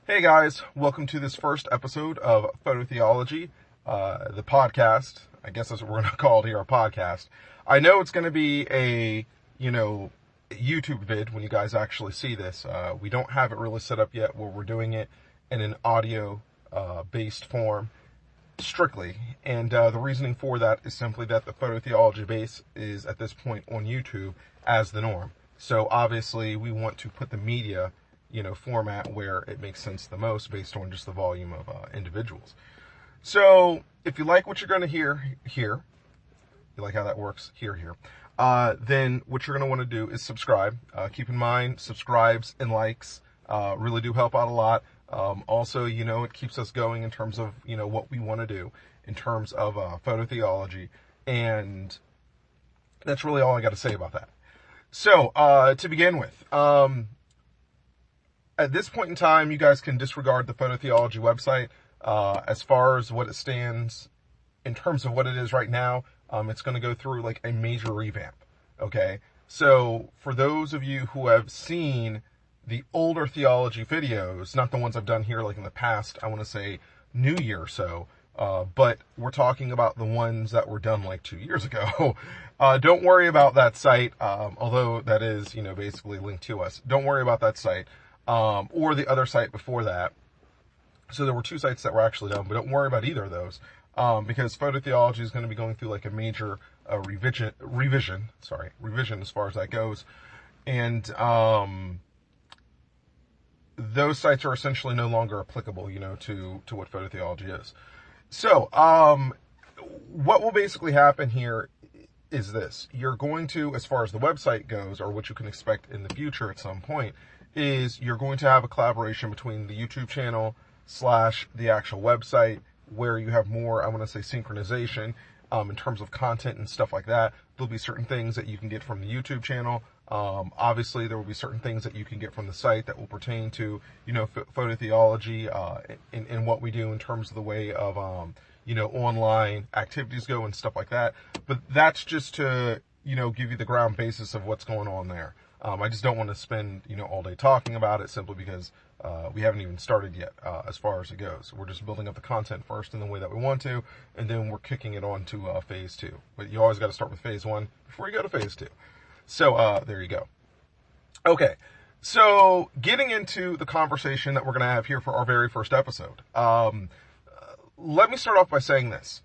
Hey guys, welcome to this first episode of Photo Theology, the podcast. I guess that's what we're going to call it here, a podcast. I know it's going to be a, YouTube vid when you guys actually see this. We don't have it really set up yet where we're doing it in an audio based form strictly. And the reasoning for that is simply that the Photo Theology base is at this point on YouTube as the norm. So obviously we want to put the media format where it makes sense the most based on just the volume of individuals. So if you like what you're going to hear here, you like how that works here, then what you're going to want to do is subscribe. Keep in mind, subscribes and likes really do help out a lot. Also, it keeps us going in terms of, what we want to do in terms of photo theology. And that's really all I got to say about that. So to begin with, at this point in time, you guys can disregard the Photo Theology website. As far as what it stands in terms of what it is right now, it's going to go through like a major revamp. Okay. So for those of you who have seen the older theology videos, not the ones I've done here like in the past, I want to say New Year or so, but we're talking about the ones that were done like 2 years ago. Don't worry about that site, although that is, basically linked to us. Don't worry about that site. Or the other site before that. So there were two sites that were actually done, but don't worry about either of those, because Photo Theology is going to be going through like a major revision as far as that goes. And those sites are essentially no longer applicable, to what Photo Theology is. So what will basically happen here is this. You're going to, as far as the website goes, or what you can expect in the future at some point, is you're going to have a collaboration between the YouTube channel / the actual website, where you have more, I want to say, synchronization in terms of content and stuff like that. There'll be certain things that you can get from the YouTube channel. Obviously, there will be certain things that you can get from the site that will pertain to, photo theology and what we do in terms of the way of, online activities go and stuff like that. But that's just to, give you the ground basis of what's going on there. I just don't want to spend, all day talking about it simply because we haven't even started yet as far as it goes. We're just building up the content first in the way that we want to, and then we're kicking it on to phase 2. But you always got to start with phase 1 before you go to phase 2. So there you go. Okay, so getting into the conversation that we're going to have here for our very first episode. Let me start off by saying this.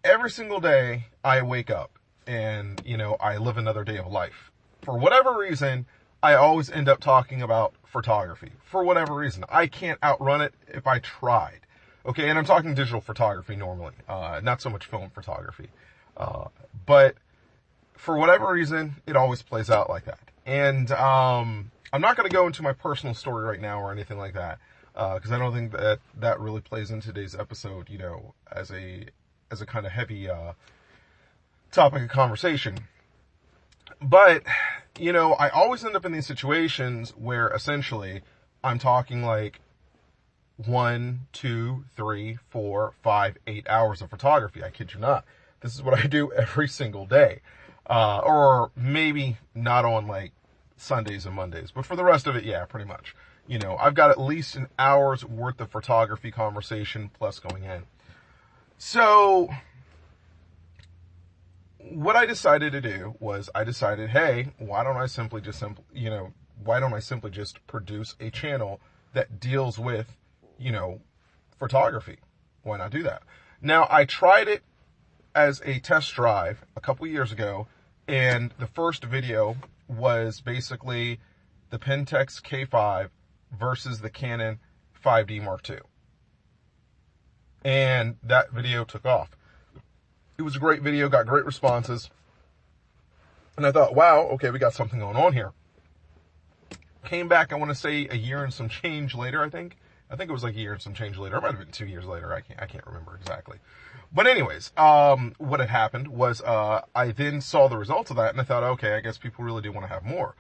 Every single day I wake up, and, I live another day of life. For whatever reason, I always end up talking about photography. For whatever reason. I can't outrun it if I tried. Okay, and I'm talking digital photography normally, not so much film photography. But for whatever reason, it always plays out like that. And I'm not going to go into my personal story right now or anything like that, because I don't think that really plays in today's episode, as a kind of heavy topic of conversation. But, I always end up in these situations where essentially I'm talking like 1, 2, 3, 4, 5, 8 hours of photography. I kid you not. This is what I do every single day. Or maybe not on like Sundays and Mondays, but for the rest of it, yeah, pretty much. I've got at least an hour's worth of photography conversation plus going in. So what I decided to do was hey, why don't I simply just produce a channel that deals with, photography? Why not do that? Now, I tried it as a test drive a couple years ago, and the first video was basically the Pentax K5 versus the Canon 5D Mark II. And that video took off. It was a great video, got great responses. And I thought, wow, okay, we got something going on here. Came back, I want to say a year and some change later, I think. I think it was like a year and some change later. It might have been 2 years later. I can't remember exactly. But anyways, what had happened was I then saw the results of that, and I thought, okay, I guess people really do want to have more.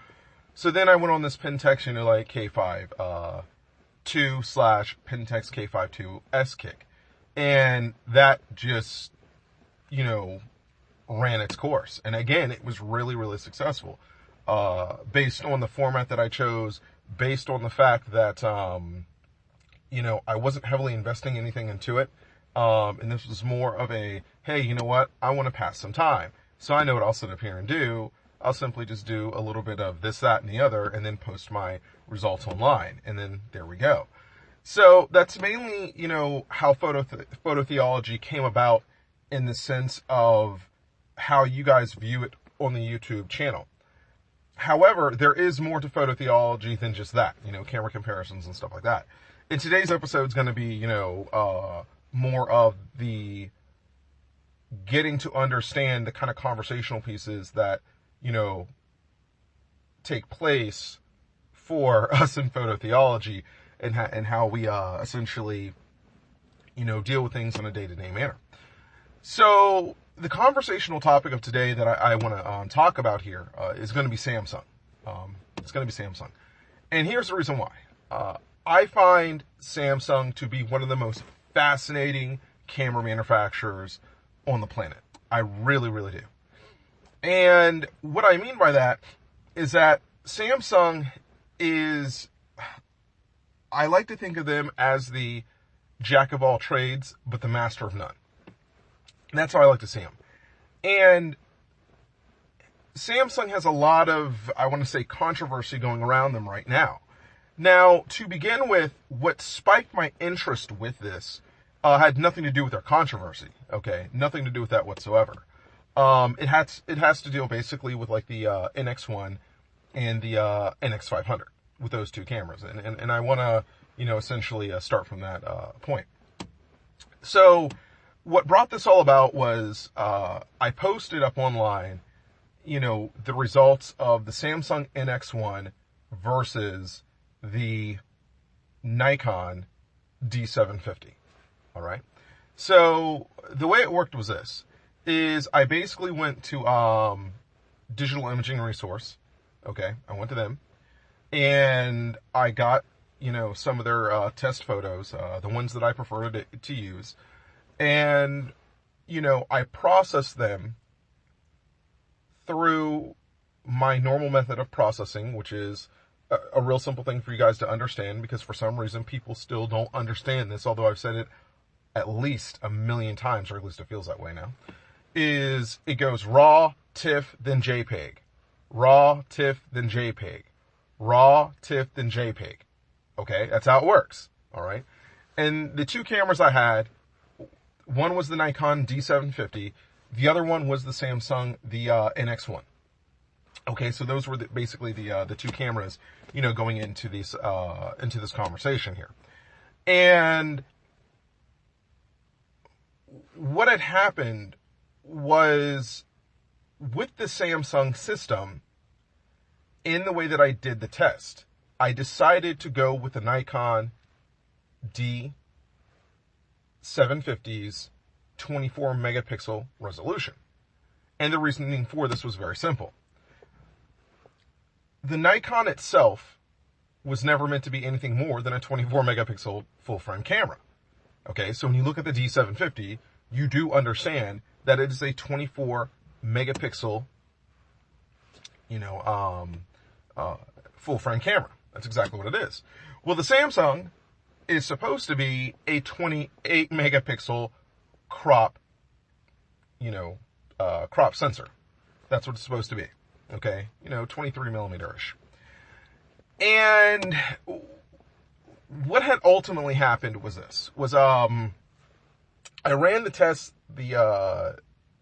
So then I went on this Pentax, K5 2 / Pentax K5 2 S kick. And that just, ran its course. And again, it was really, really successful. Based on the format that I chose, based on the fact that, I wasn't heavily investing anything into it. And this was more of a, hey, you know what? I want to pass some time. So I know what I'll sit up here and do. I'll simply just do a little bit of this, that, and the other, and then post my results online. And then there we go. So that's mainly, how photo theology came about, in the sense of how you guys view it on the YouTube channel. However, there is more to photo theology than just that, camera comparisons and stuff like that. And today's episode is going to be, more of the getting to understand the kind of conversational pieces that, take place for us in photo theology, and how we essentially, deal with things in a day-to-day manner. So the conversational topic of today that I want to talk about here is going to be Samsung. It's going to be Samsung. And here's the reason why. I find Samsung to be one of the most fascinating camera manufacturers on the planet. I really, really do. And what I mean by that is that Samsung is, I like to think of them as the jack of all trades, but the master of none. And that's how I like to see them. And Samsung has a lot of, I want to say, controversy going around them right now. Now, to begin with, what spiked my interest with this had nothing to do with their controversy. Okay, nothing to do with that whatsoever. It has to deal basically with like the NX1 and the NX500, with those two cameras, and I want to essentially start from that point. So what brought this all about was I posted up online, the results of the Samsung NX1 versus the Nikon D750. All right. So the way it worked was this: is I basically went to Digital Imaging Resource. Okay, I went to them, and I got some of their test photos, the ones that I prefer to use, and I processed them through my normal method of processing, which is a real simple thing for you guys to understand, because for some reason people still don't understand this, although I've said it at least a million times, or at least it feels that way now. Is it goes RAW, TIFF, then JPEG. RAW, TIFF, then JPEG. RAW, TIFF, then JPEG. Okay, that's how it works. All right. And the two cameras I had, one was the Nikon D750. The other one was the Samsung, the NX1. Okay, so those were basically the two cameras, going into this conversation here. And what had happened was, with the Samsung system, in the way that I did the test, I decided to go with the Nikon D750's 24 megapixel resolution. And the reasoning for this was very simple. The Nikon itself was never meant to be anything more than a 24 megapixel full frame camera. Okay, so when you look at the D750, you do understand that it is a 24 megapixel, full frame camera. That's exactly what it is. Well, the Samsung is supposed to be a 28 megapixel crop, crop sensor. That's what it's supposed to be. Okay, 23 millimeter-ish. And what had ultimately happened was this: I ran the test the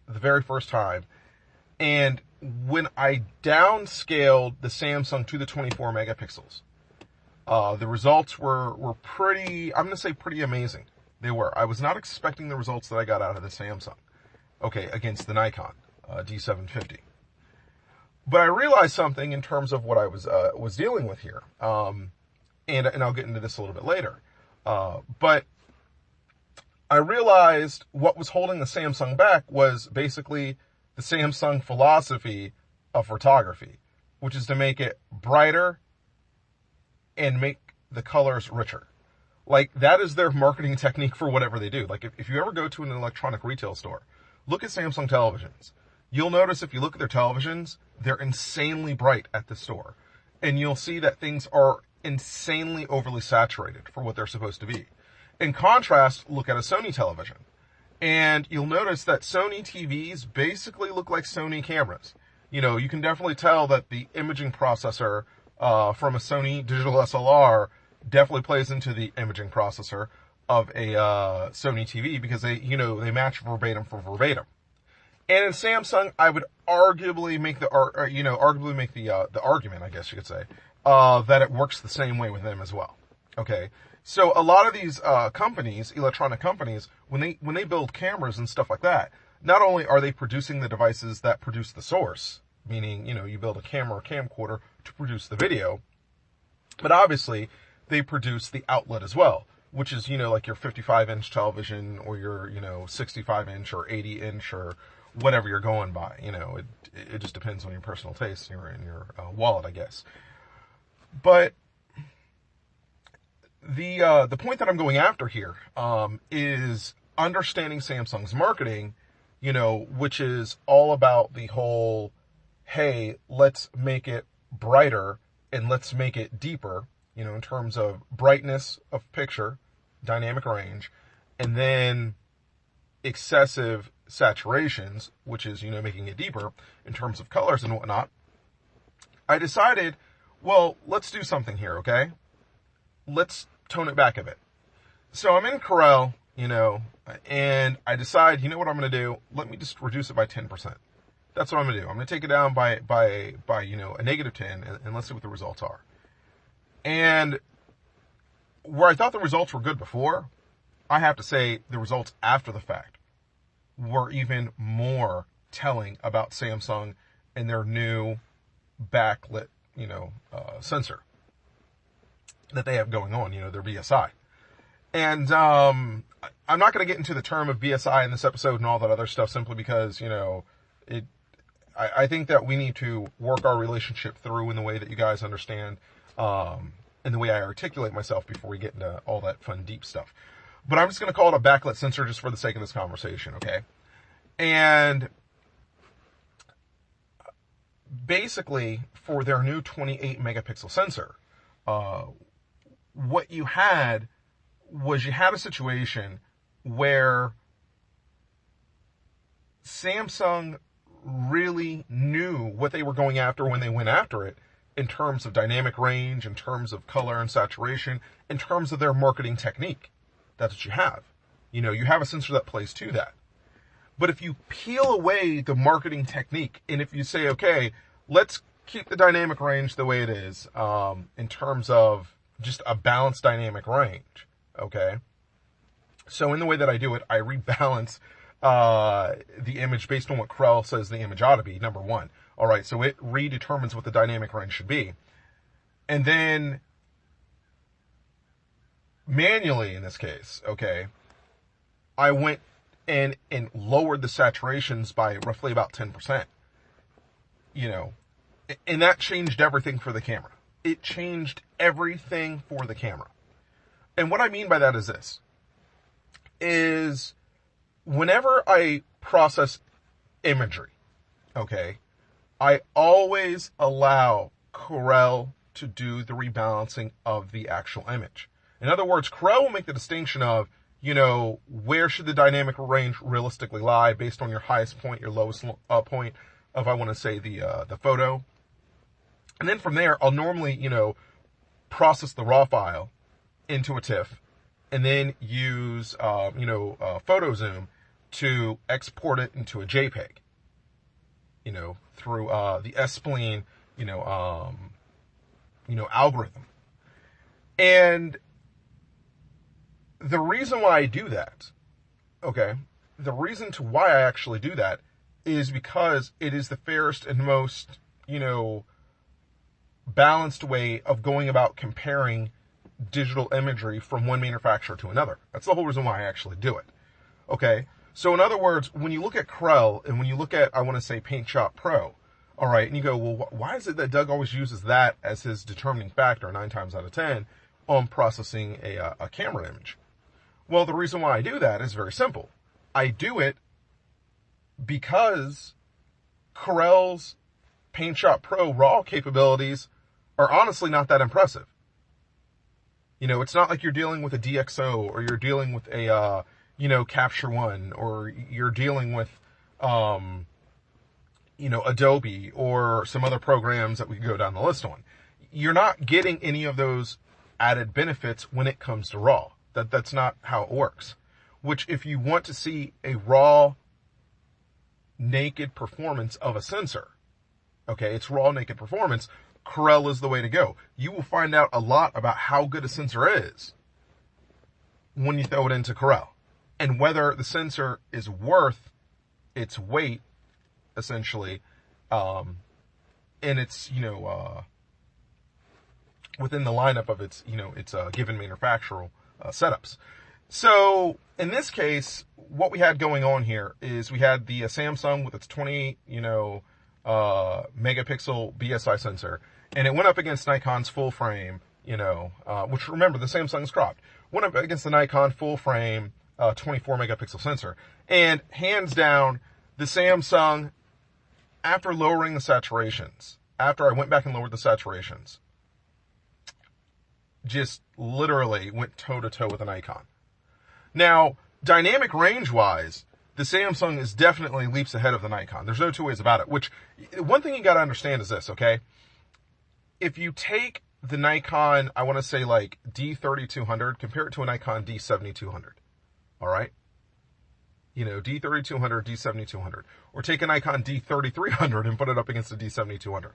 very first time, and when I downscaled the Samsung to the 24 megapixels, the results were pretty, I'm going to say pretty amazing. They were. I was not expecting the results that I got out of the Samsung, okay, against the Nikon D750. But I realized something in terms of what I was dealing with here, and I'll get into this a little bit later. But I realized what was holding the Samsung back was basically the Samsung philosophy of photography, which is to make it brighter and make the colors richer. Like, that is their marketing technique for whatever they do. Like, if you ever go to an electronic retail store, look at Samsung televisions. You'll notice if you look at their televisions, they're insanely bright at the store. And you'll see that things are insanely overly saturated for what they're supposed to be. In contrast, look at a Sony television. And you'll notice that Sony TVs basically look like Sony cameras. You know, you can definitely tell that the imaging processor from a Sony digital SLR definitely plays into the imaging processor of a Sony TV, because they match verbatim for verbatim. And in Samsung, I would arguably make the argument, I guess you could say, that it works the same way with them as well. Okay, so a lot of these companies, electronic companies, when they build cameras and stuff like that, not only are they producing the devices that produce the source, meaning, you build a camera or camcorder to produce the video, but obviously they produce the outlet as well, which is, like your 55-inch television or your, 65-inch or 80-inch or whatever you're going by. It just depends on your personal taste and your wallet, I guess. But the point that I'm going after here is understanding Samsung's marketing, which is all about the whole, hey, let's make it brighter and let's make it deeper, in terms of brightness of picture, dynamic range, and then excessive saturations, which is, making it deeper in terms of colors and whatnot. I decided, well, let's do something here, okay? Let's tone it back a bit. So I'm in Corel, and I decide, what I'm going to do? Let me just reduce it by 10%. That's what I'm going to do. I'm going to take it down by a negative 10, and let's see what the results are. And where I thought the results were good before, I have to say the results after the fact were even more telling about Samsung and their new backlit, sensor that they have going on, their BSI. And I'm not going to get into the term of BSI in this episode and all that other stuff, simply because, I think that we need to work our relationship through in the way that you guys understand, and the way I articulate myself before we get into all that fun, deep stuff. But I'm just going to call it a backlit sensor just for the sake of this conversation, okay? And basically, for their new 28 megapixel sensor, what you had was a situation where Samsung really knew what they were going after when they went after it, in terms of dynamic range, in terms of color and saturation, in terms of their marketing technique. That's what you have. You have a sensor that plays to that. But if you peel away the marketing technique, and if you say, okay, let's keep the dynamic range the way it is, in terms of just a balanced dynamic range, okay? So in the way that I do it, I rebalance the image based on what Corel says the image ought to be, number one. All right, so it redetermines what the dynamic range should be. And then manually, in this case, okay, I went in and lowered the saturations by roughly about 10%. And that changed everything for the camera. It changed everything for the camera. And what I mean by that is this, is whenever I process imagery, okay, I always allow Corel to do the rebalancing of the actual image. In other words, Corel will make the distinction of, where should the dynamic range realistically lie based on your highest point, your lowest point of, I want to say, the photo. And then from there, I'll normally, process the raw file into a TIFF, and then use, photo zoom to export it into a JPEG, through the S-Spline, algorithm. And the reason why I do that, okay, the reason to why I actually do that is because it is the fairest and most, balanced way of going about comparing digital imagery from one manufacturer to another. That's the whole reason why I actually do it. Okay, so in other words, when you look at Corel and when you look at, I want to say, PaintShop Pro, all right, and you go, well, why is it that Doug always uses that as his determining factor 9 times out of 10 on processing a camera image? Well, the reason why I do that is very simple. I do it because Corel's PaintShop Pro raw capabilities are honestly not that impressive. You know, it's not like you're dealing with a DxO or you're dealing with a, you know, Capture One, or you're dealing with, you know, Adobe or some other programs that we can go down the list on. You're not getting any of those added benefits when it comes to RAW. That's not how it works. Which, if you want to see a raw, naked performance of a sensor, okay, it's raw, naked performance, Corel is the way to go. You will find out a lot about how good a sensor is when you throw it into Corel, and whether the sensor is worth its weight, essentially, in its, you know, within the lineup of its, you know, its given manufactural setups. So in this case, what we had going on here is we had the Samsung with its 28, you know, megapixel BSI sensor, and it went up against Nikon's full frame, you know, which, remember, the Samsung's cropped, went up against the Nikon full frame 24 megapixel sensor, and hands down, the Samsung, after lowering the saturations, after I went back and lowered the saturations, just literally went toe-to-toe with the Nikon. Now, dynamic range-wise, the Samsung is definitely leaps ahead of the Nikon. There's no two ways about it. Which, one thing you got to understand is this, okay? If you take the Nikon, I want to say like D3200, compare it to a Nikon D7200, all right? You know, D3200, D7200. Or take a Nikon D3300 and put it up against a D7200.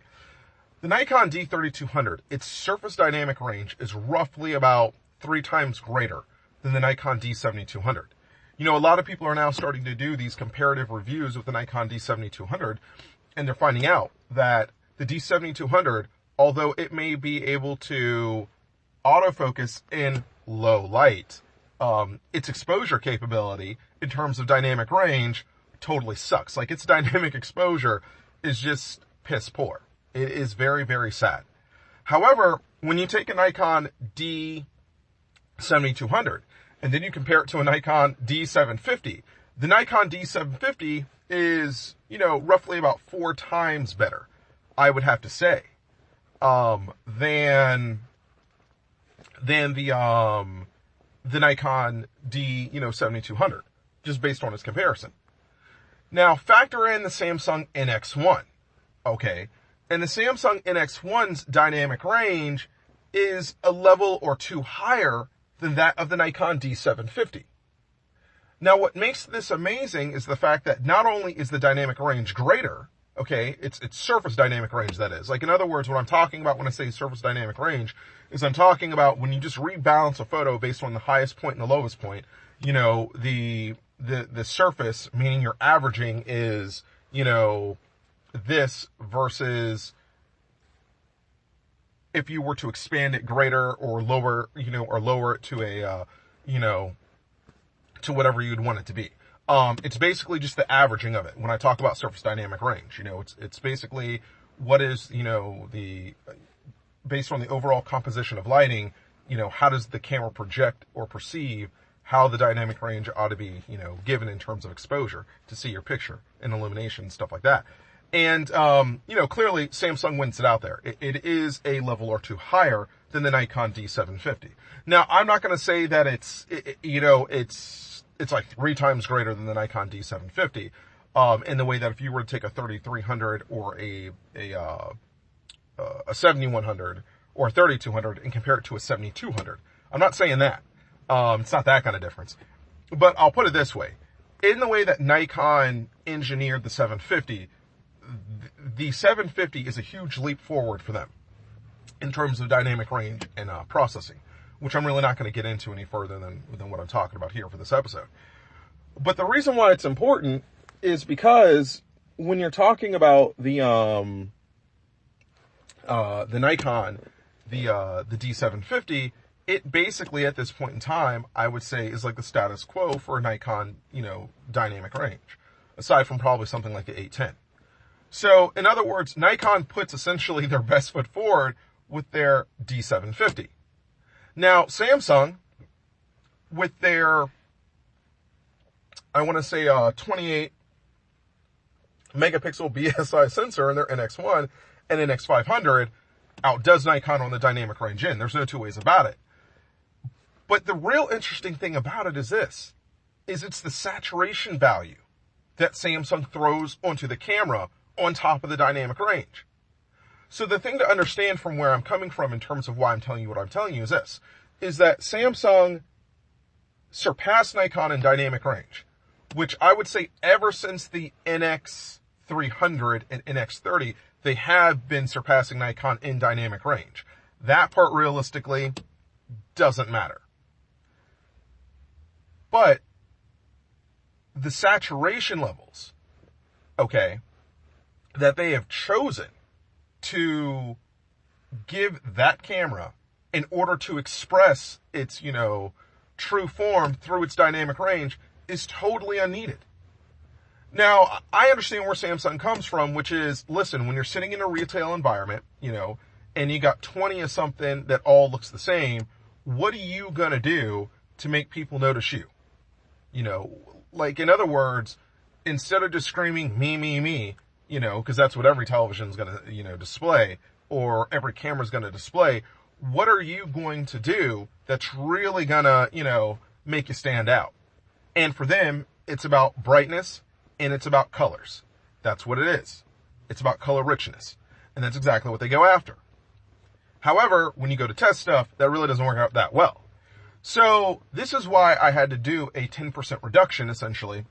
The Nikon D3200, its surface dynamic range is roughly about 3 times greater than the Nikon D7200. You know, a lot of people are now starting to do these comparative reviews with the Nikon D7200, and they're finding out that the D7200, although it may be able to autofocus in low light, its exposure capability in terms of dynamic range totally sucks. Like, its dynamic exposure is just piss poor. It is very, very sad. However, when you take a Nikon D7200 and then you compare it to a Nikon D750, the Nikon D750 is, you know, roughly about 4 times better, I would have to say, than the Nikon D7200, just based on its comparison. Now, factor in the Samsung NX1, okay? And the Samsung NX1's dynamic range is a level or 2 higher than that of the Nikon D750. Now, what makes this amazing is the fact that not only is the dynamic range greater, okay, it's surface dynamic range, that is. Like, in other words, what I'm talking about when I say surface dynamic range is I'm talking about when you just rebalance a photo based on the highest point and the lowest point, you know, the surface, meaning you're averaging, is, you know, this versus if you were to expand it greater or lower, you know, or lower it to a, you know, to whatever you'd want it to be. It's basically just the averaging of it. When I talk about surface dynamic range, you know, it's basically what is, you know, based on the overall composition of lighting, you know, how does the camera project or perceive how the dynamic range ought to be, you know, given in terms of exposure to see your picture and illumination, stuff like that. And, you know, clearly Samsung wins it out there. It is a level or 2 higher than the Nikon D750. Now, I'm not going to say that it's like 3 times greater than the Nikon D750, in the way that if you were to take a 3300 or a 7100 or a 3200 and compare it to a 7200. I'm not saying that. It's not that kind of difference. But I'll put it this way. In the way that Nikon engineered the 750, the 750 is a huge leap forward for them in terms of dynamic range and processing, which I'm really not going to get into any further than what I'm talking about here for this episode. But the reason why it's important is because when you're talking about the Nikon, the D750, it basically at this point in time, I would say, is like the status quo for a Nikon, you know, dynamic range, aside from probably something like the 810. So, in other words, Nikon puts essentially their best foot forward with their D750. Now, Samsung, with their, I want to say, 28 megapixel BSI sensor in their NX1 and NX500, outdoes Nikon on the dynamic range in. There's no two ways about it. But the real interesting thing about it is this, is it's the saturation value that Samsung throws onto the camera on top of the dynamic range. So the thing to understand from where I'm coming from in terms of why I'm telling you what I'm telling you is this, is that Samsung surpassed Nikon in dynamic range, which I would say ever since the NX300 and NX30, they have been surpassing Nikon in dynamic range. That part realistically doesn't matter. But the saturation levels, okay, that they have chosen to give that camera in order to express its, true form through its dynamic range is totally unneeded. Now, I understand where Samsung comes from, which is, listen, when you're sitting in a retail environment, and you got 20 of something that all looks the same, what are you going to do to make people notice you? Like, in other words, instead of just screaming, me, because that's what every television is going to, display, or every camera is going to display, what are you going to do that's really going to, make you stand out? And for them, it's about brightness and it's about colors. That's what it is. It's about color richness. And that's exactly what they go after. However, when you go to test stuff, that really doesn't work out that well. So this is why I had to do a 10% reduction, essentially,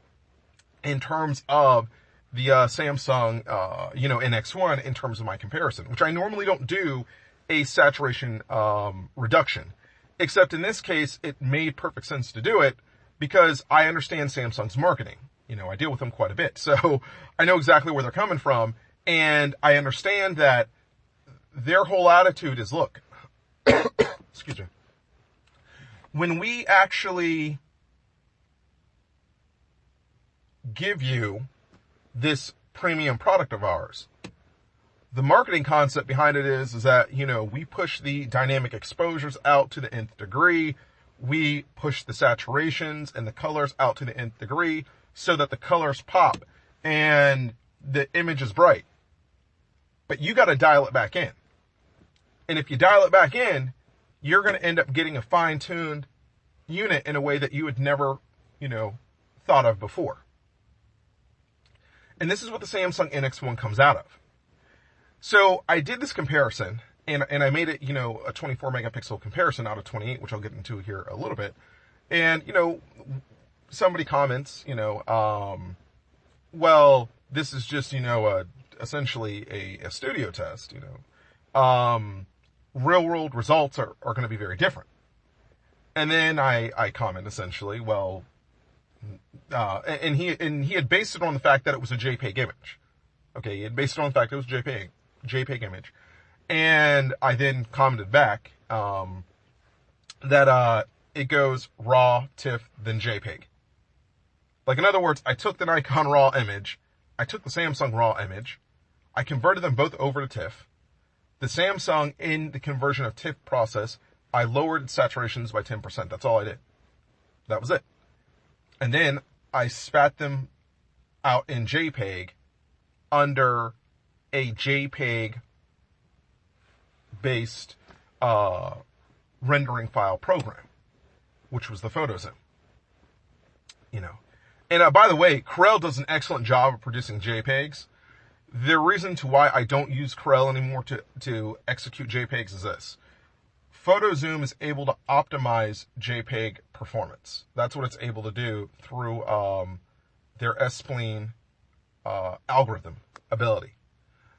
in terms of the Samsung, NX1 in terms of my comparison, which I normally don't do a saturation reduction. Except in this case, it made perfect sense to do it because I understand Samsung's marketing. I deal with them quite a bit. So I know exactly where they're coming from. And I understand that their whole attitude is, look, excuse me, when we actually give you this premium product of ours, the marketing concept behind it is that, we push the dynamic exposures out to the nth degree. We push the saturations and the colors out to the nth degree so that the colors pop and the image is bright. But you got to dial it back in. And if you dial it back in, you're going to end up getting a fine-tuned unit in a way that you had never, thought of before. And this is what the Samsung NX1 comes out of. So I did this comparison, and I made it, a 24 megapixel comparison out of 28, which I'll get into here a little bit. And, somebody comments, well, this is just, essentially a studio test, real world results are going to be very different. And then I comment essentially, well, and he had based it on the fact that it was a JPEG image. Okay, he had based it on the fact that it was a JPEG image. And I then commented back that it goes RAW, TIFF, then JPEG. Like, in other words, I took the Nikon RAW image, I took the Samsung RAW image, I converted them both over to TIFF. The Samsung, in the conversion of TIFF process, I lowered saturations by 10%. That's all I did. That was it. And then I spat them out in JPEG under a JPEG-based rendering file program, which was the PhotoZoom. And by the way, Corel does an excellent job of producing JPEGs. The reason to why I don't use Corel anymore to execute JPEGs is this. PhotoZoom is able to optimize JPEG performance. That's what it's able to do through their S-Spline algorithm ability.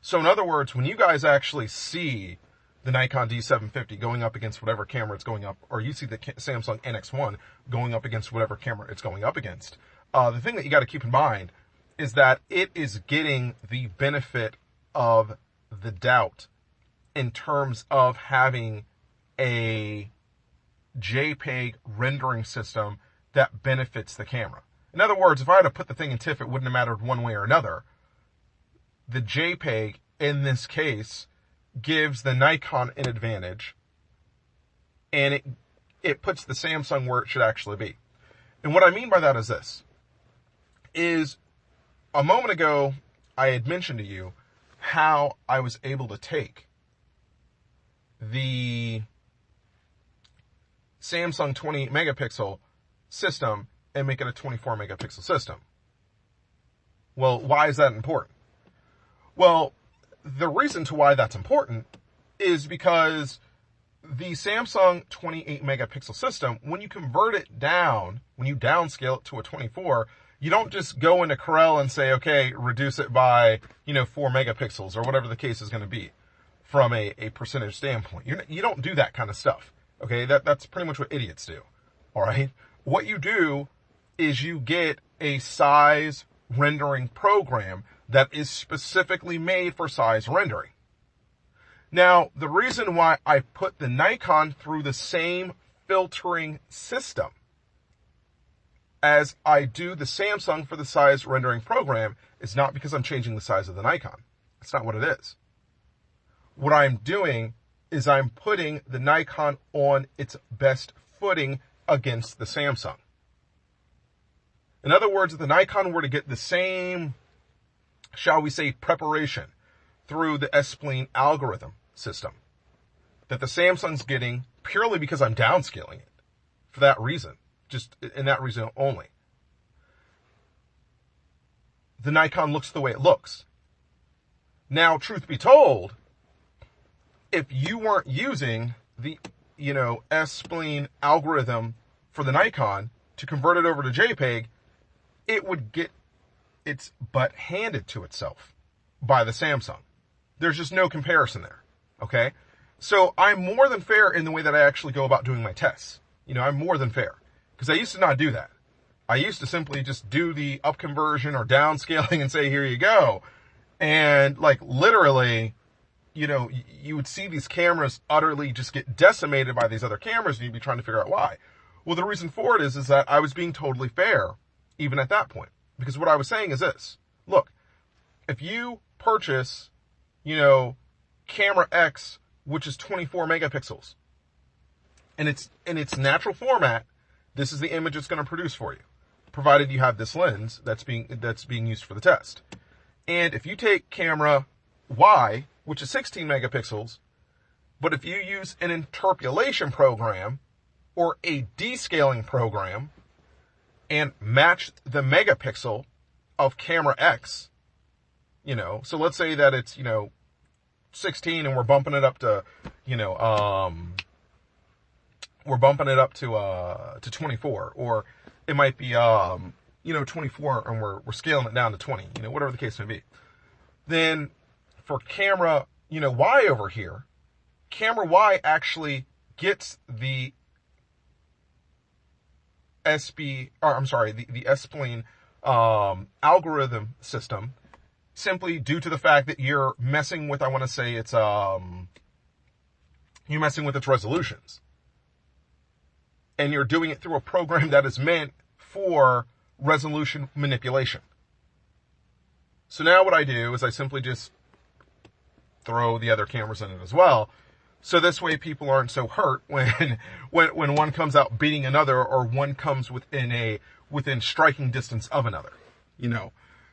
So in other words, when you guys actually see the Nikon D750 going up against whatever camera it's going up, or you see the Samsung NX1 going up against whatever camera it's going up against, the thing that you got to keep in mind is that it is getting the benefit of the doubt in terms of having a JPEG rendering system that benefits the camera. In other words, if I had to put the thing in TIFF, it wouldn't have mattered one way or another. The JPEG, in this case, gives the Nikon an advantage, and it puts the Samsung where it should actually be. And what I mean by that is this, is a moment ago, I had mentioned to you how I was able to take the Samsung 28 megapixel system and make it a 24 megapixel system. Well, why is that important? Well, the reason to why that's important is because the Samsung 28 megapixel system, when you convert it down, when you downscale it to a 24, you don't just go into Corel and say, okay, reduce it by, 4 megapixels or whatever the case is going to be from a percentage standpoint. You don't do that kind of stuff. Okay, that's pretty much what idiots do. All right. What you do is you get a size rendering program that is specifically made for size rendering. Now, the reason why I put the Nikon through the same filtering system as I do the Samsung for the size rendering program is not because I'm changing the size of the Nikon. That's not what it is. What I'm doing is I'm putting the Nikon on its best footing against the Samsung. In other words, if the Nikon were to get the same, shall we say, preparation through the S-spline algorithm system that the Samsung's getting purely because I'm downscaling it for that reason, just in that reason only, the Nikon looks the way it looks. Now, truth be told, if you weren't using the, S-spline algorithm for the Nikon to convert it over to JPEG, it would get its butt handed to itself by the Samsung. There's just no comparison there, okay? So I'm more than fair in the way that I actually go about doing my tests. I'm more than fair because I used to not do that. I used to simply just do the up conversion or downscaling and say, here you go. And literally, you would see these cameras utterly just get decimated by these other cameras and you'd be trying to figure out why. Well, the reason for it is that I was being totally fair even at that point. Because what I was saying is this. Look, if you purchase, camera X, which is 24 megapixels, and it's in its natural format, this is the image it's going to produce for you, provided you have this lens that's being used for the test. And if you take camera Y, which is 16 megapixels, but if you use an interpolation program or a descaling program and match the megapixel of camera X, so let's say that it's, 16 and we're bumping it up to, to 24, or it might be, 24 and we're scaling it down to 20, whatever the case may be. Then for camera, Y over here, camera Y actually gets the the S-spline algorithm system simply due to the fact that you're messing with, I want to say it's, you're messing with its resolutions. And you're doing it through a program that is meant for resolution manipulation. So now what I do is I simply just throw the other cameras in it as well. So this way people aren't so hurt when one comes out beating another or one comes within striking distance of another,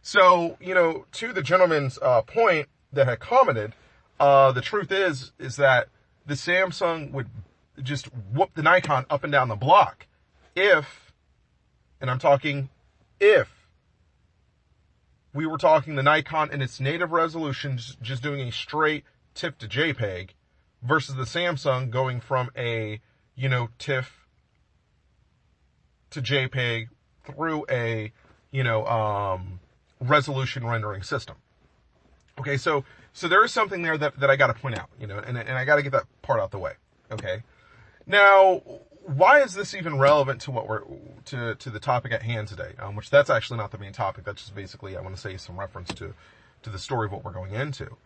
So, to the gentleman's point that had commented, the truth is that the Samsung would just whoop the Nikon up and down the block if, and I'm talking if, we were talking the Nikon in its native resolution, just doing a straight TIFF to JPEG, versus the Samsung going from a, TIFF to JPEG through a, resolution rendering system. Okay, so there is something there that I got to point out, and I got to get that part out the way. Okay, now why is this even relevant to what we're to the topic at hand today? Which that's actually not the main topic. That's just basically I want to say some reference to the story of what we're going into.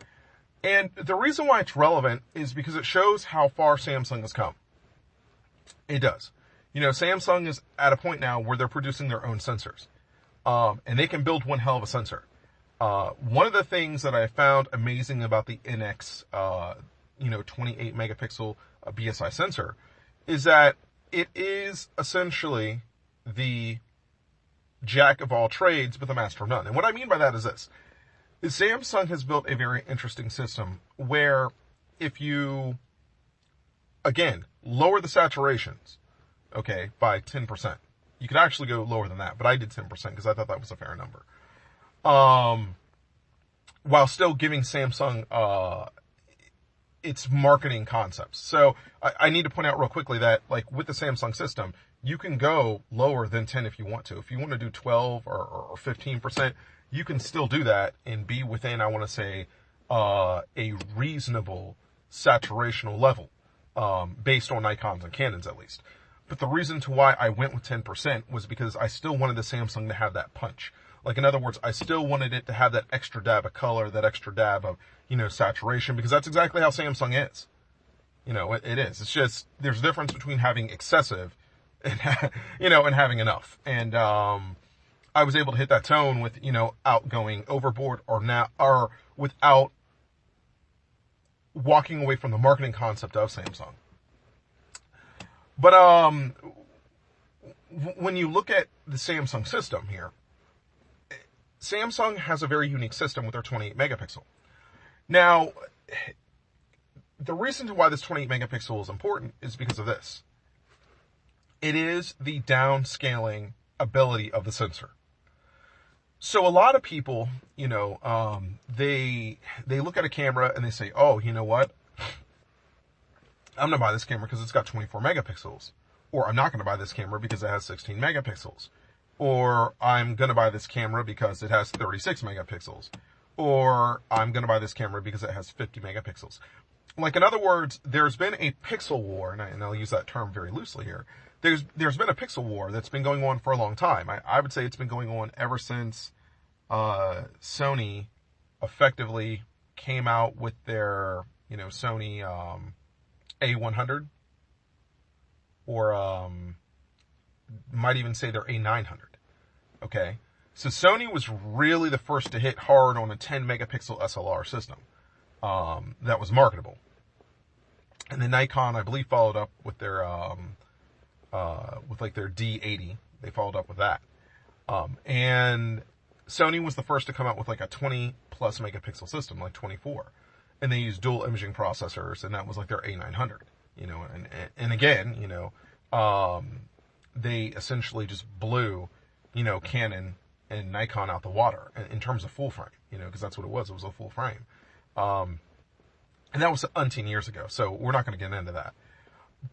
And the reason why it's relevant is because it shows how far Samsung has come. It does. Samsung is at a point now where they're producing their own sensors. And they can build one hell of a sensor. One of the things that I found amazing about the NX, 28 megapixel BSI sensor is that it is essentially the jack of all trades, but the master of none. And what I mean by that is this. Samsung has built a very interesting system where if you, again, lower the saturations, okay, by 10%. You could actually go lower than that, but I did 10% because I thought that was a fair number. While still giving Samsung its marketing concepts. So I need to point out real quickly that, like, with the Samsung system, you can go lower than 10 if you want to. If you want to do 12 or 15%, you can still do that and be within, I want to say, a reasonable saturational level, based on Nikons and Canons at least. But the reason to why I went with 10% was because I still wanted the Samsung to have that punch. Like, in other words, I still wanted it to have that extra dab of color, that extra dab of, saturation, because that's exactly how Samsung is. It is. It's just, there's a difference between having excessive and, and having enough. And, I was able to hit that tone with, out going overboard or without walking away from the marketing concept of Samsung. But, when you look at the Samsung system here, Samsung has a very unique system with their 28 megapixel. Now, the reason why this 28 megapixel is important is because of this. It is the downscaling ability of the sensor. So a lot of people, they look at a camera and they say, oh, you know what? I'm going to buy this camera because it's got 24 megapixels. Or I'm not going to buy this camera because it has 16 megapixels. Or I'm going to buy this camera because it has 36 megapixels. Or I'm going to buy this camera because it has 50 megapixels. Like, in other words, there's been a pixel war, and I'll use that term very loosely here. There's been a pixel war that's been going on for a long time. I would say it's been going on ever since Sony effectively came out with their, Sony A100, or might even say their A900. Okay, so Sony was really the first to hit hard on a 10 megapixel SLR system that was marketable, and then Nikon, I believe, followed up with their their D80. They followed up with that, and Sony was the first to come out with like a 20 plus megapixel system, like 24, and they used dual imaging processors, and that was like their A900. And again, they essentially just blew, Canon and Nikon out the water in terms of full frame, because that's what it was. It was a full frame. And that was umpteen years ago, so we're not going to get into that.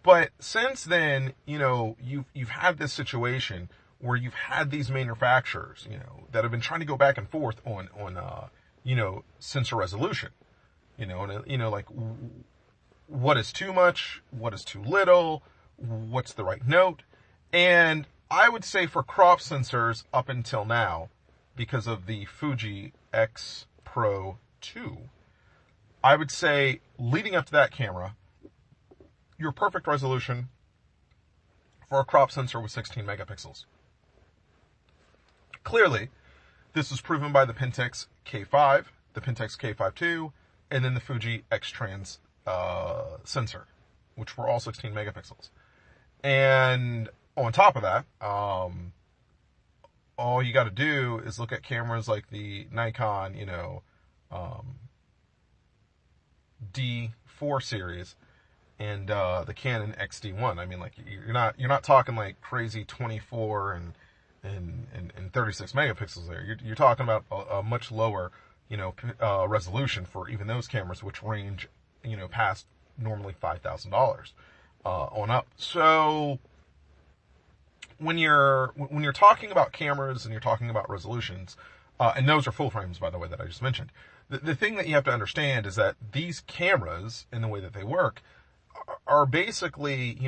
But since then, you've had this situation where you've had these manufacturers, that have been trying to go back and forth on sensor resolution, like, what is too much, what is too little, what's the right note. And I would say for crop sensors up until now, because of the Fuji X Pro 2, I would say leading up to that camera, your perfect resolution for a crop sensor was 16 megapixels. Clearly, this was proven by the Pentax K5, the Pentax K5 II, and then the Fuji X-Trans sensor, which were all 16 megapixels. And on top of that, all you got to do is look at cameras like the Nikon, D4 series and the Canon XD1. I mean, like, you're not talking like crazy 24 and 36 megapixels there. You're talking about a much lower, resolution for even those cameras, which range, past normally $5,000 on up. So when you're talking about cameras and you're talking about resolutions, and those are full frames, by the way, that I just mentioned, the thing that you have to understand is that these cameras, in the way that they work, are basically,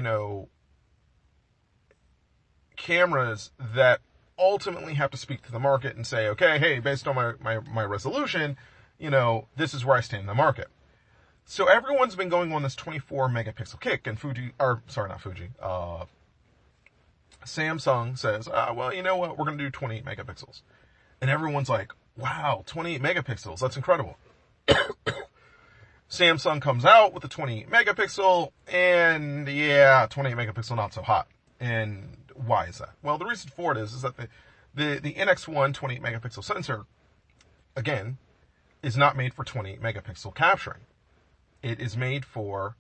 cameras that ultimately have to speak to the market and say, okay, hey, based on my resolution, this is where I stand in the market. So everyone's been going on this 24 megapixel kick, and Samsung says, well, you know what, we're going to do 28 megapixels. And everyone's like, wow, 28 megapixels, that's incredible. Samsung comes out with the 28 megapixel, and yeah, 28 megapixel, not so hot. And why is that? Well, the reason for it is that the NX1 28 megapixel sensor, again, is not made for 28 megapixel capturing. It is made for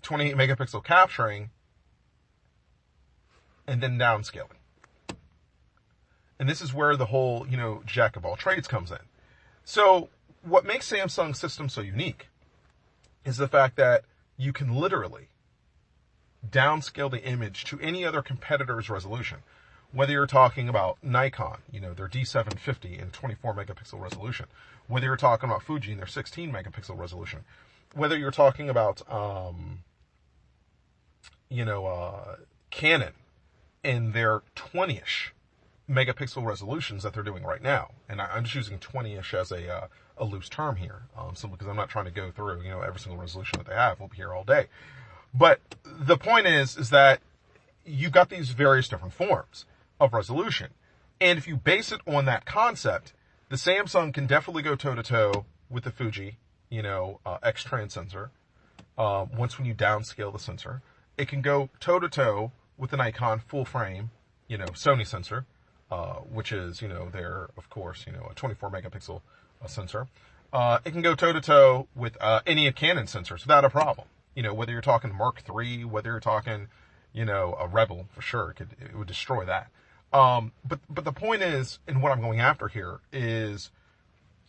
28 megapixel capturing and then downscaling. And this is where the whole, jack of all trades comes in. So what makes Samsung's system so unique is the fact that you can literally downscale the image to any other competitor's resolution. Whether you're talking about Nikon, their D750 in 24 megapixel resolution. Whether you're talking about Fuji in their 16 megapixel resolution. Whether you're talking about, Canon in their 20-ish megapixel resolutions that they're doing right now. And I'm just using 20-ish as a loose term here, simply because I'm not trying to go through, every single resolution that they have. We'll be here all day. But the point is that you've got these various different forms of resolution. And if you base it on that concept, the Samsung can definitely go toe-to-toe with the Fuji, X-Trans sensor. Once when you downscale the sensor, it can go toe-to-toe with the Nikon full frame, Sony sensor, which is, their, of course, a 24 megapixel sensor. It can go toe-to-toe with any Canon sensors without a problem. Whether you're talking Mark III, whether you're talking, a Rebel, for sure, it would destroy that. But the point is, and what I'm going after here, is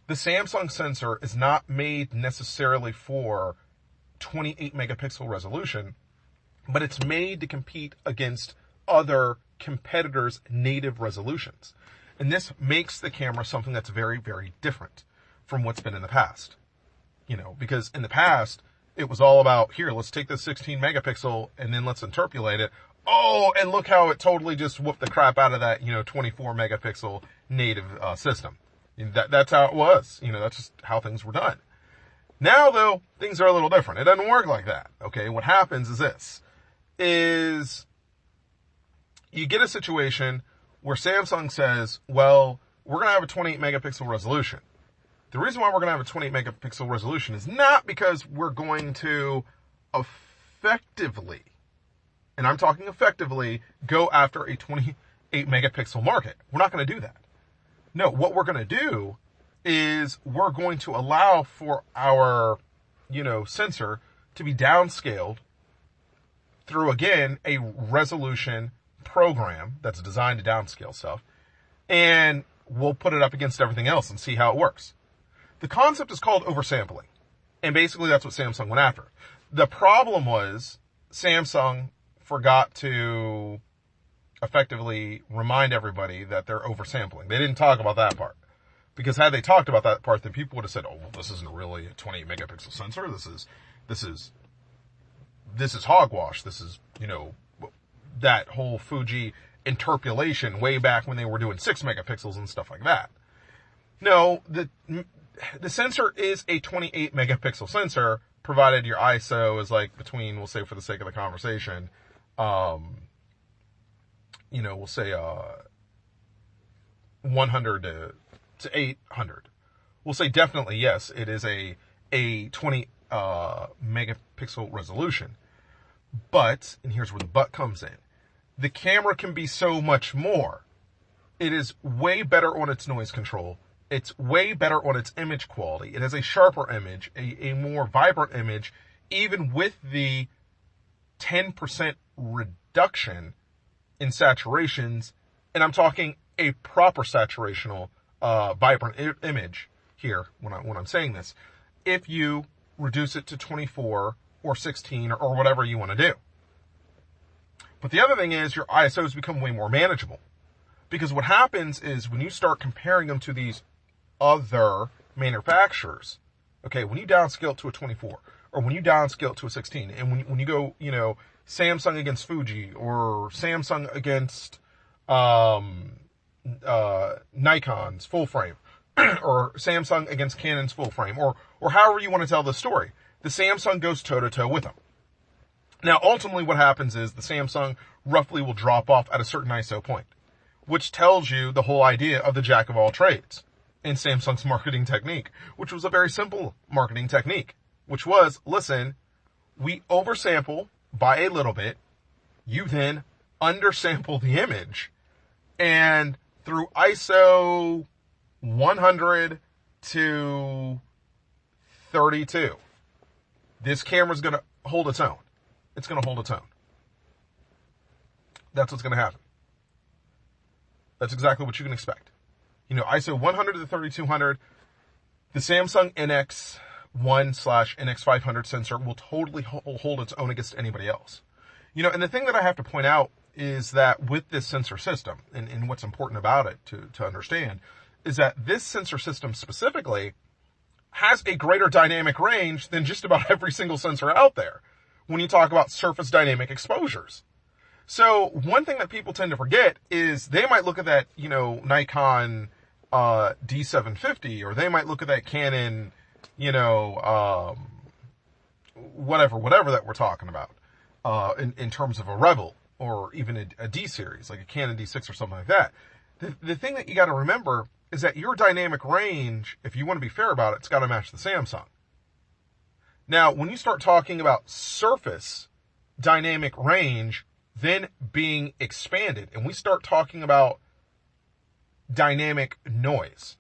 the Samsung sensor is not made necessarily for 28 megapixel resolution, but it's made to compete against other competitors' native resolutions. And this makes the camera something that's very, very different from what's been in the past. Because in the past, it was all about, here, let's take this 16 megapixel and then let's interpolate it. Oh, and look how it totally just whooped the crap out of that, 24 megapixel native system. That's how it was. That's just how things were done. Now, though, things are a little different. It doesn't work like that. Okay, what happens is this, is you get a situation where Samsung says, well, we're going to have a 28 megapixel resolution. The reason why we're going to have a 28 megapixel resolution is not because we're going to effectively, and I'm talking effectively, go after a 28 megapixel market. We're not going to do that. No, what we're going to do is we're going to allow for our, sensor to be downscaled through, again, a resolution program that's designed to downscale stuff, and we'll put it up against everything else and see how it works. The concept is called oversampling, and basically that's what Samsung went after. The problem was Samsung forgot to effectively remind everybody that they're oversampling. They didn't talk about that part, because had they talked about that part, then people would have said, "Oh, well, this isn't really a 28 megapixel sensor. This is hogwash. This is that whole Fuji interpolation way back when they were doing 6 megapixels and stuff like that." No, the sensor is a 28 megapixel sensor, provided your ISO is like between, we'll say for the sake of the conversation, we'll say 100 to 800. We'll say definitely yes, it is a 20 megapixel resolution. But, and here's where the but comes in, the camera can be so much more. It is way better on its noise control. It's way better on its image quality. It has a sharper image, a more vibrant image, even with the 10% reduction in saturations. And I'm talking a proper saturational, vibrant image here when I'm saying this. If you reduce it to 24 or 16 or whatever you want to do. But the other thing is your ISOs become way more manageable. Because what happens is when you start comparing them to these other manufacturers, okay, when you downscale it to a 24, or when you downscale it to a 16, and when you go, Samsung against Fuji, or Samsung against Nikon's full frame, or Samsung against Canon's full frame, or however you want to tell the story, the Samsung goes toe-to-toe with them. Now, ultimately what happens is the Samsung roughly will drop off at a certain ISO point, which tells you the whole idea of the jack of all trades in Samsung's marketing technique, which was a very simple marketing technique, which was, listen, we oversample by a little bit, you then undersample the image, and through ISO 100 to 32, this camera's going to hold its own. It's going to hold its own. That's what's going to happen. That's exactly what you can expect. ISO 100 to 3200, the Samsung NX1/NX500 sensor will totally hold its own against anybody else. And the thing that I have to point out is that with this sensor system, and what's important about it to understand, is that this sensor system specifically has a greater dynamic range than just about every single sensor out there when you talk about surface dynamic exposures. So one thing that people tend to forget is they might look at that, Nikon D750, or they might look at that Canon, whatever that we're talking about, in terms of a Rebel, or even a D series, like a Canon D6 or something like that. The thing that you got to remember is that your dynamic range, if you want to be fair about it, it's got to match the Samsung. Now, when you start talking about surface dynamic range then being expanded, and we start talking about dynamic noise,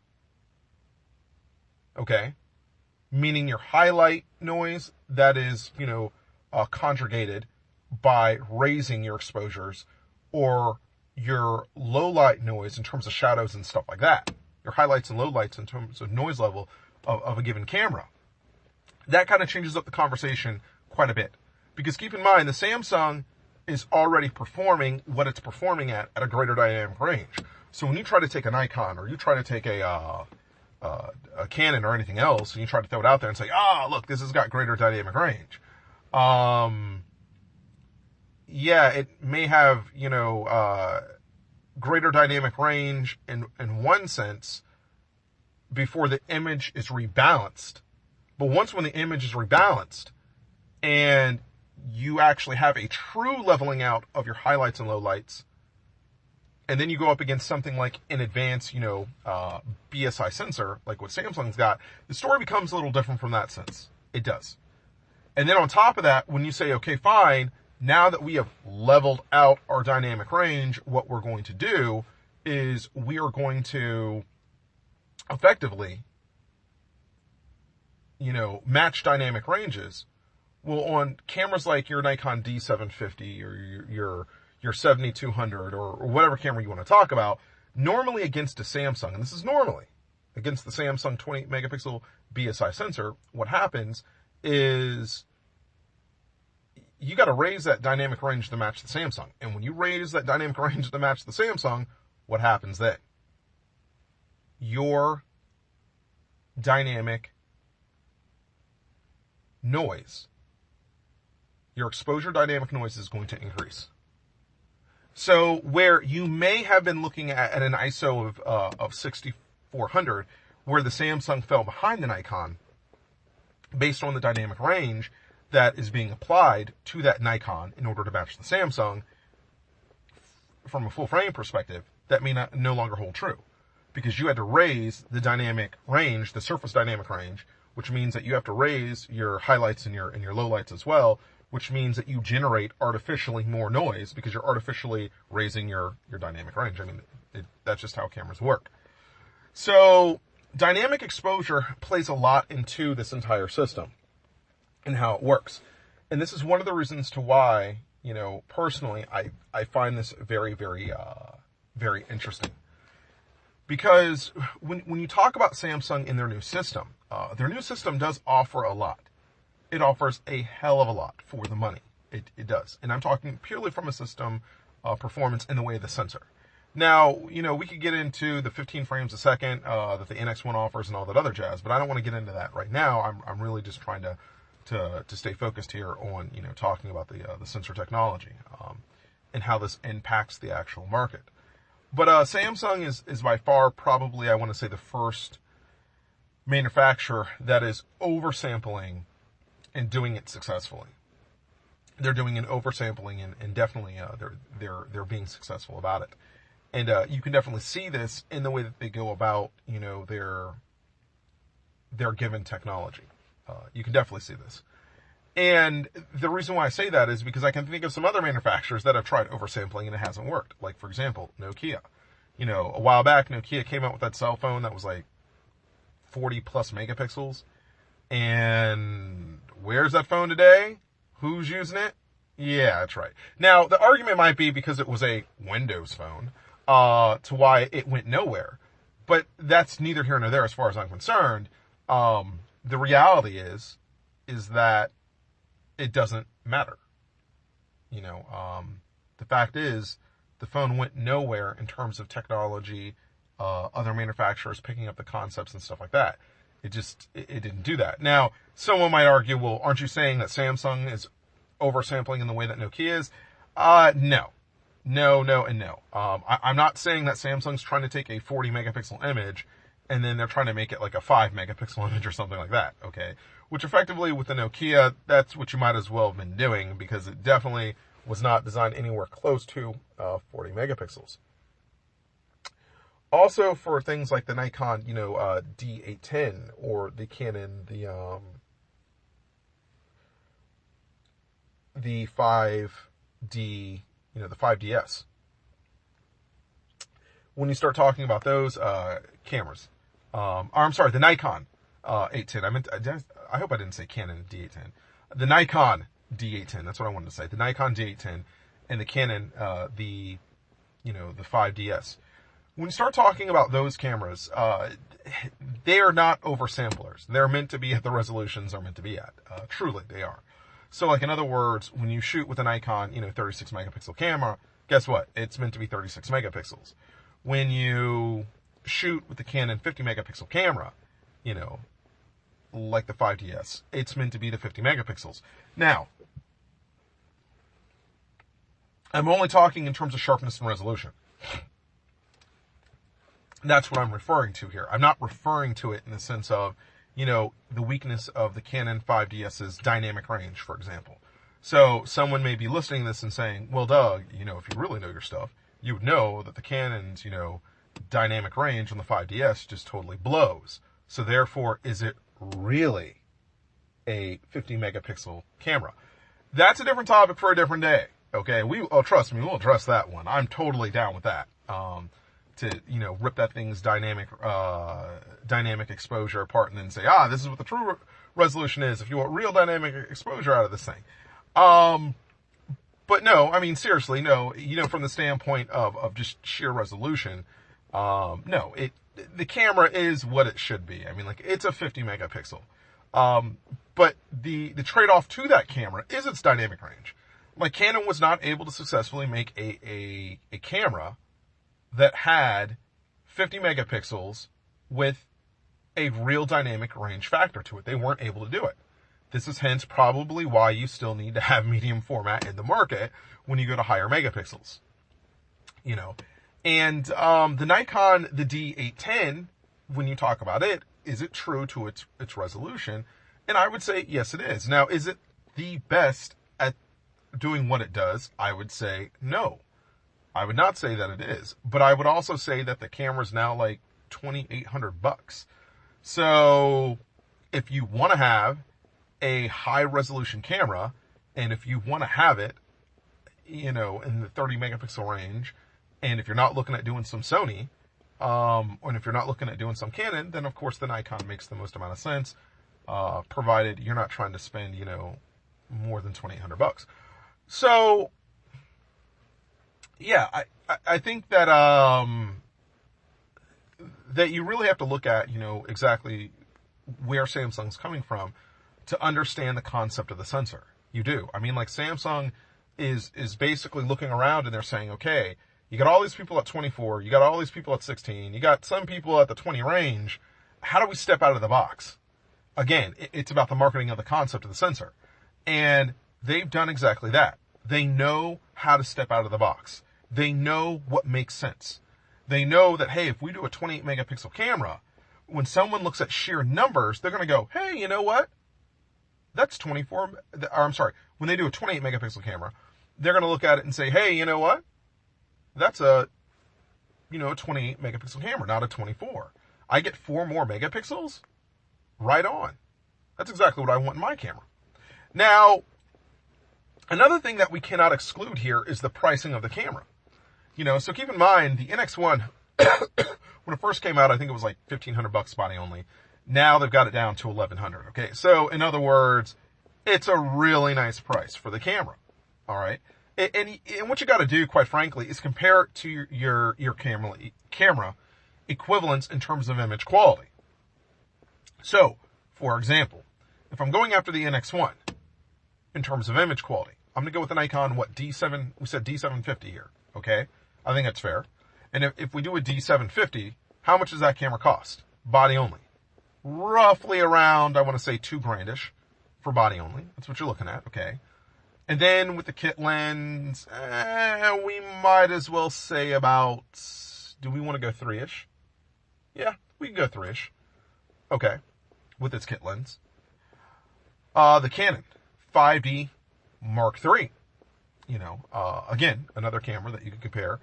okay, meaning your highlight noise that is, conjugated by raising your exposures, or your low light noise in terms of shadows and stuff like that, your highlights and lowlights in terms of noise level of a given camera. That kind of changes up the conversation quite a bit. Because keep in mind, the Samsung is already performing what it's performing at a greater dynamic range. So when you try to take a Nikon, or you try to take a Canon or anything else, and you try to throw it out there and say, look, this has got greater dynamic range. Yeah, it may have, greater dynamic range in one sense before the image is rebalanced. But once when the image is rebalanced and you actually have a true leveling out of your highlights and lowlights, and then you go up against something like an advanced, BSI sensor, like what Samsung's got, the story becomes a little different from that sense. It does. And then on top of that, when you say, okay, fine, now that we have leveled out our dynamic range, what we're going to do is we are going to effectively, match dynamic ranges. Well, on cameras like your Nikon D750 or your 7200 or whatever camera you want to talk about, normally against a Samsung, and this is normally against the Samsung 28 megapixel BSI sensor, what happens is you got to raise that dynamic range to match the Samsung. And when you raise that dynamic range to match the Samsung, what happens then? Your dynamic noise, your exposure dynamic noise is going to increase. So where you may have been looking at an ISO of 6400, where the Samsung fell behind the Nikon based on the dynamic range that is being applied to that Nikon in order to match the Samsung, from a full frame perspective, that may no longer hold true, because you had to raise the dynamic range, the surface dynamic range, which means that you have to raise your highlights and your lowlights as well, which means that you generate artificially more noise because you're artificially raising your dynamic range. I mean, that's just how cameras work. So dynamic exposure plays a lot into this entire system and how it works. And this is one of the reasons to why, personally, I find this very, very, very interesting. Because when you talk about Samsung in their new system does offer a lot. It offers a hell of a lot for the money. It does. And I'm talking purely from a system performance in the way of the sensor. Now, we could get into the 15 frames a second that the NX1 offers and all that other jazz, but I don't want to get into that right now. I'm really just trying to stay focused here on, talking about the sensor technology and how this impacts the actual market. But Samsung is by far probably, I want to say, the first manufacturer that is oversampling and doing it successfully. They're doing an oversampling, and definitely they're being successful about it. And you can definitely see this in the way that they go about, their given technology. You can definitely see this. And the reason why I say that is because I can think of some other manufacturers that have tried oversampling and it hasn't worked. Like, for example, Nokia. A while back, Nokia came out with that cell phone that was like 40 plus megapixels. And where's that phone today? Who's using it? Yeah, that's right. Now, the argument might be because it was a Windows phone, to why it went nowhere. But that's neither here nor there as far as I'm concerned. The reality is that it doesn't matter. You know, the fact is, the phone went nowhere in terms of technology, other manufacturers picking up the concepts and stuff like that. It didn't do that. Now, someone might argue, well, aren't you saying that Samsung is oversampling in the way that Nokia is? No. No, no, and no. I'm not saying that Samsung's trying to take a 40 megapixel image and then they're trying to make it like a 5 megapixel image or something like that, okay? Which effectively with the Nokia, that's what you might as well have been doing, because it definitely was not designed anywhere close to 40 megapixels. Also, for things like the Nikon, D810, or the Canon, the 5D, the 5DS. When you start talking about those cameras, I'm sorry, the Nikon 810. I hope I didn't say Canon D810. The Nikon D810. That's what I wanted to say. The Nikon D810 and the Canon the 5DS. When you start talking about those cameras, they are not oversamplers. They're meant to be at the resolutions they're meant to be at. Truly, they are. So, like, in other words, when you shoot with a Nikon, 36 megapixel camera, guess what? It's meant to be 36 megapixels. When you shoot with the Canon 50 megapixel camera, like the 5DS, it's meant to be the 50 megapixels. Now, I'm only talking in terms of sharpness and resolution. That's what I'm referring to here. I'm not referring to it in the sense of, the weakness of the Canon 5DS's dynamic range, for example. So someone may be listening to this and saying, well, Doug, if you really know your stuff, you would know that the Canon's, dynamic range on the 5DS just totally blows. So therefore, is it really a 50 megapixel camera? That's a different topic for a different day. Okay, trust me, we'll address that one. I'm totally down with that. To rip that thing's dynamic exposure apart and then say, this is what the true resolution is if you want real dynamic exposure out of this thing. But no, I mean, seriously, no, from the standpoint of just sheer resolution, no, the camera is what it should be. I mean, like, it's a 50 megapixel. But the trade-off to that camera is its dynamic range. Like, Canon was not able to successfully make a camera that had 50 megapixels with a real dynamic range factor to it. They weren't able to do it. This is hence probably why you still need to have medium format in the market when you go to higher megapixels. And the Nikon, the D810, when you talk about it, is it true to its resolution? And I would say, yes, it is. Now, is it the best at doing what it does? I would say no. I would not say that it is, but I would also say that the camera's now like $2,800. So if you want to have a high resolution camera, and if you want to have it, in the 30 megapixel range, and if you're not looking at doing some Sony, and if you're not looking at doing some Canon, then of course the Nikon makes the most amount of sense, provided you're not trying to spend, more than $2,800. So, yeah, I think that that you really have to look at, exactly where Samsung's coming from to understand the concept of the sensor. You do. I mean, like, Samsung is basically looking around and they're saying, okay, you got all these people at 24, you got all these people at 16, you got some people at the 20 range. How do we step out of the box? Again, it's about the marketing of the concept of the sensor. And they've done exactly that. They know how to step out of the box. They know what makes sense. They know that, hey, if we do a 28 megapixel camera, when someone looks at sheer numbers, they're going to go, hey, you know what? That's 24, or I'm sorry, when they do a 28 megapixel camera, they're going to look at it and say, hey, you know what? That's a 28 megapixel camera, not a 24. I get 4 more megapixels? Right on. That's exactly what I want in my camera. Now, another thing that we cannot exclude here is the pricing of the camera. So keep in mind, the NX1, when it first came out, I think it was like $1,500 body only. Now they've got it down to $1,100. Okay, so in other words, it's a really nice price for the camera. All right. And what you got to do, quite frankly, is compare it to your camera equivalents in terms of image quality. So, for example, if I'm going after the NX1 in terms of image quality, I'm going to go with an Nikon, D7, we said D750 here, okay? I think that's fair. And if we do a D750, how much does that camera cost? Body only. Roughly around, I want to say $2,000-ish for body only. That's what you're looking at, okay? And then with the kit lens, we might as well say about, do we want to go 3-ish? Yeah, we can go 3-ish. Okay, with its kit lens. The Canon 5D Mark III. Again, another camera that you can compare.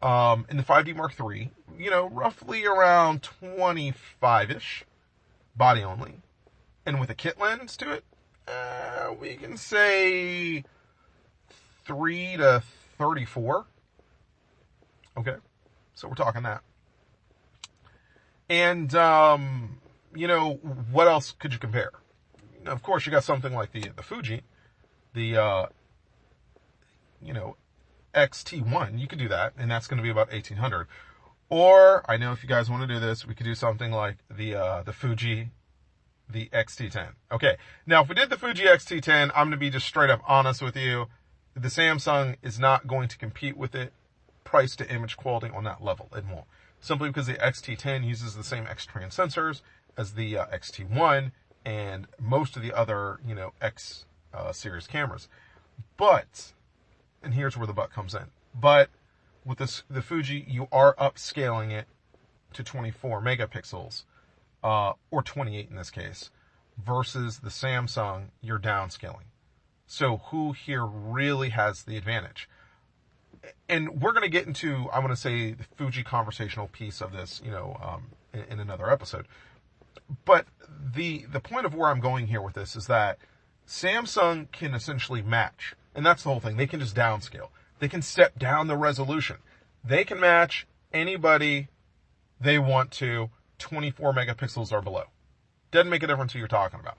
In the 5D Mark III, roughly around 25-ish, body only. And with a kit lens to it, we can say 3 to 34. Okay, so we're talking that. And, what else could you compare? Of course, you got something like the Fuji, the, XT1. You could do that, and that's going to be about $1,800. Or, I know if you guys want to do this, we could do something like the Fuji, the XT10. Okay, now if we did the Fuji XT10, I'm going to be just straight up honest with you. The Samsung is not going to compete with it price to image quality on that level. It won't. Simply because the XT10 uses the same X-Trans sensors as the XT1 and most of the other, X series cameras. But, and here's where the but comes in. But with the Fuji, you are upscaling it to 24 megapixels, or 28 in this case, versus the Samsung, you're downscaling. So who here really has the advantage? And we're going to get into, I want to say, the Fuji conversational piece of this, in another episode. But the point of where I'm going here with this is that Samsung can essentially match. And that's the whole thing. They can just downscale. They can step down the resolution. They can match anybody they want to 24 megapixels or below. Doesn't make a difference who you're talking about.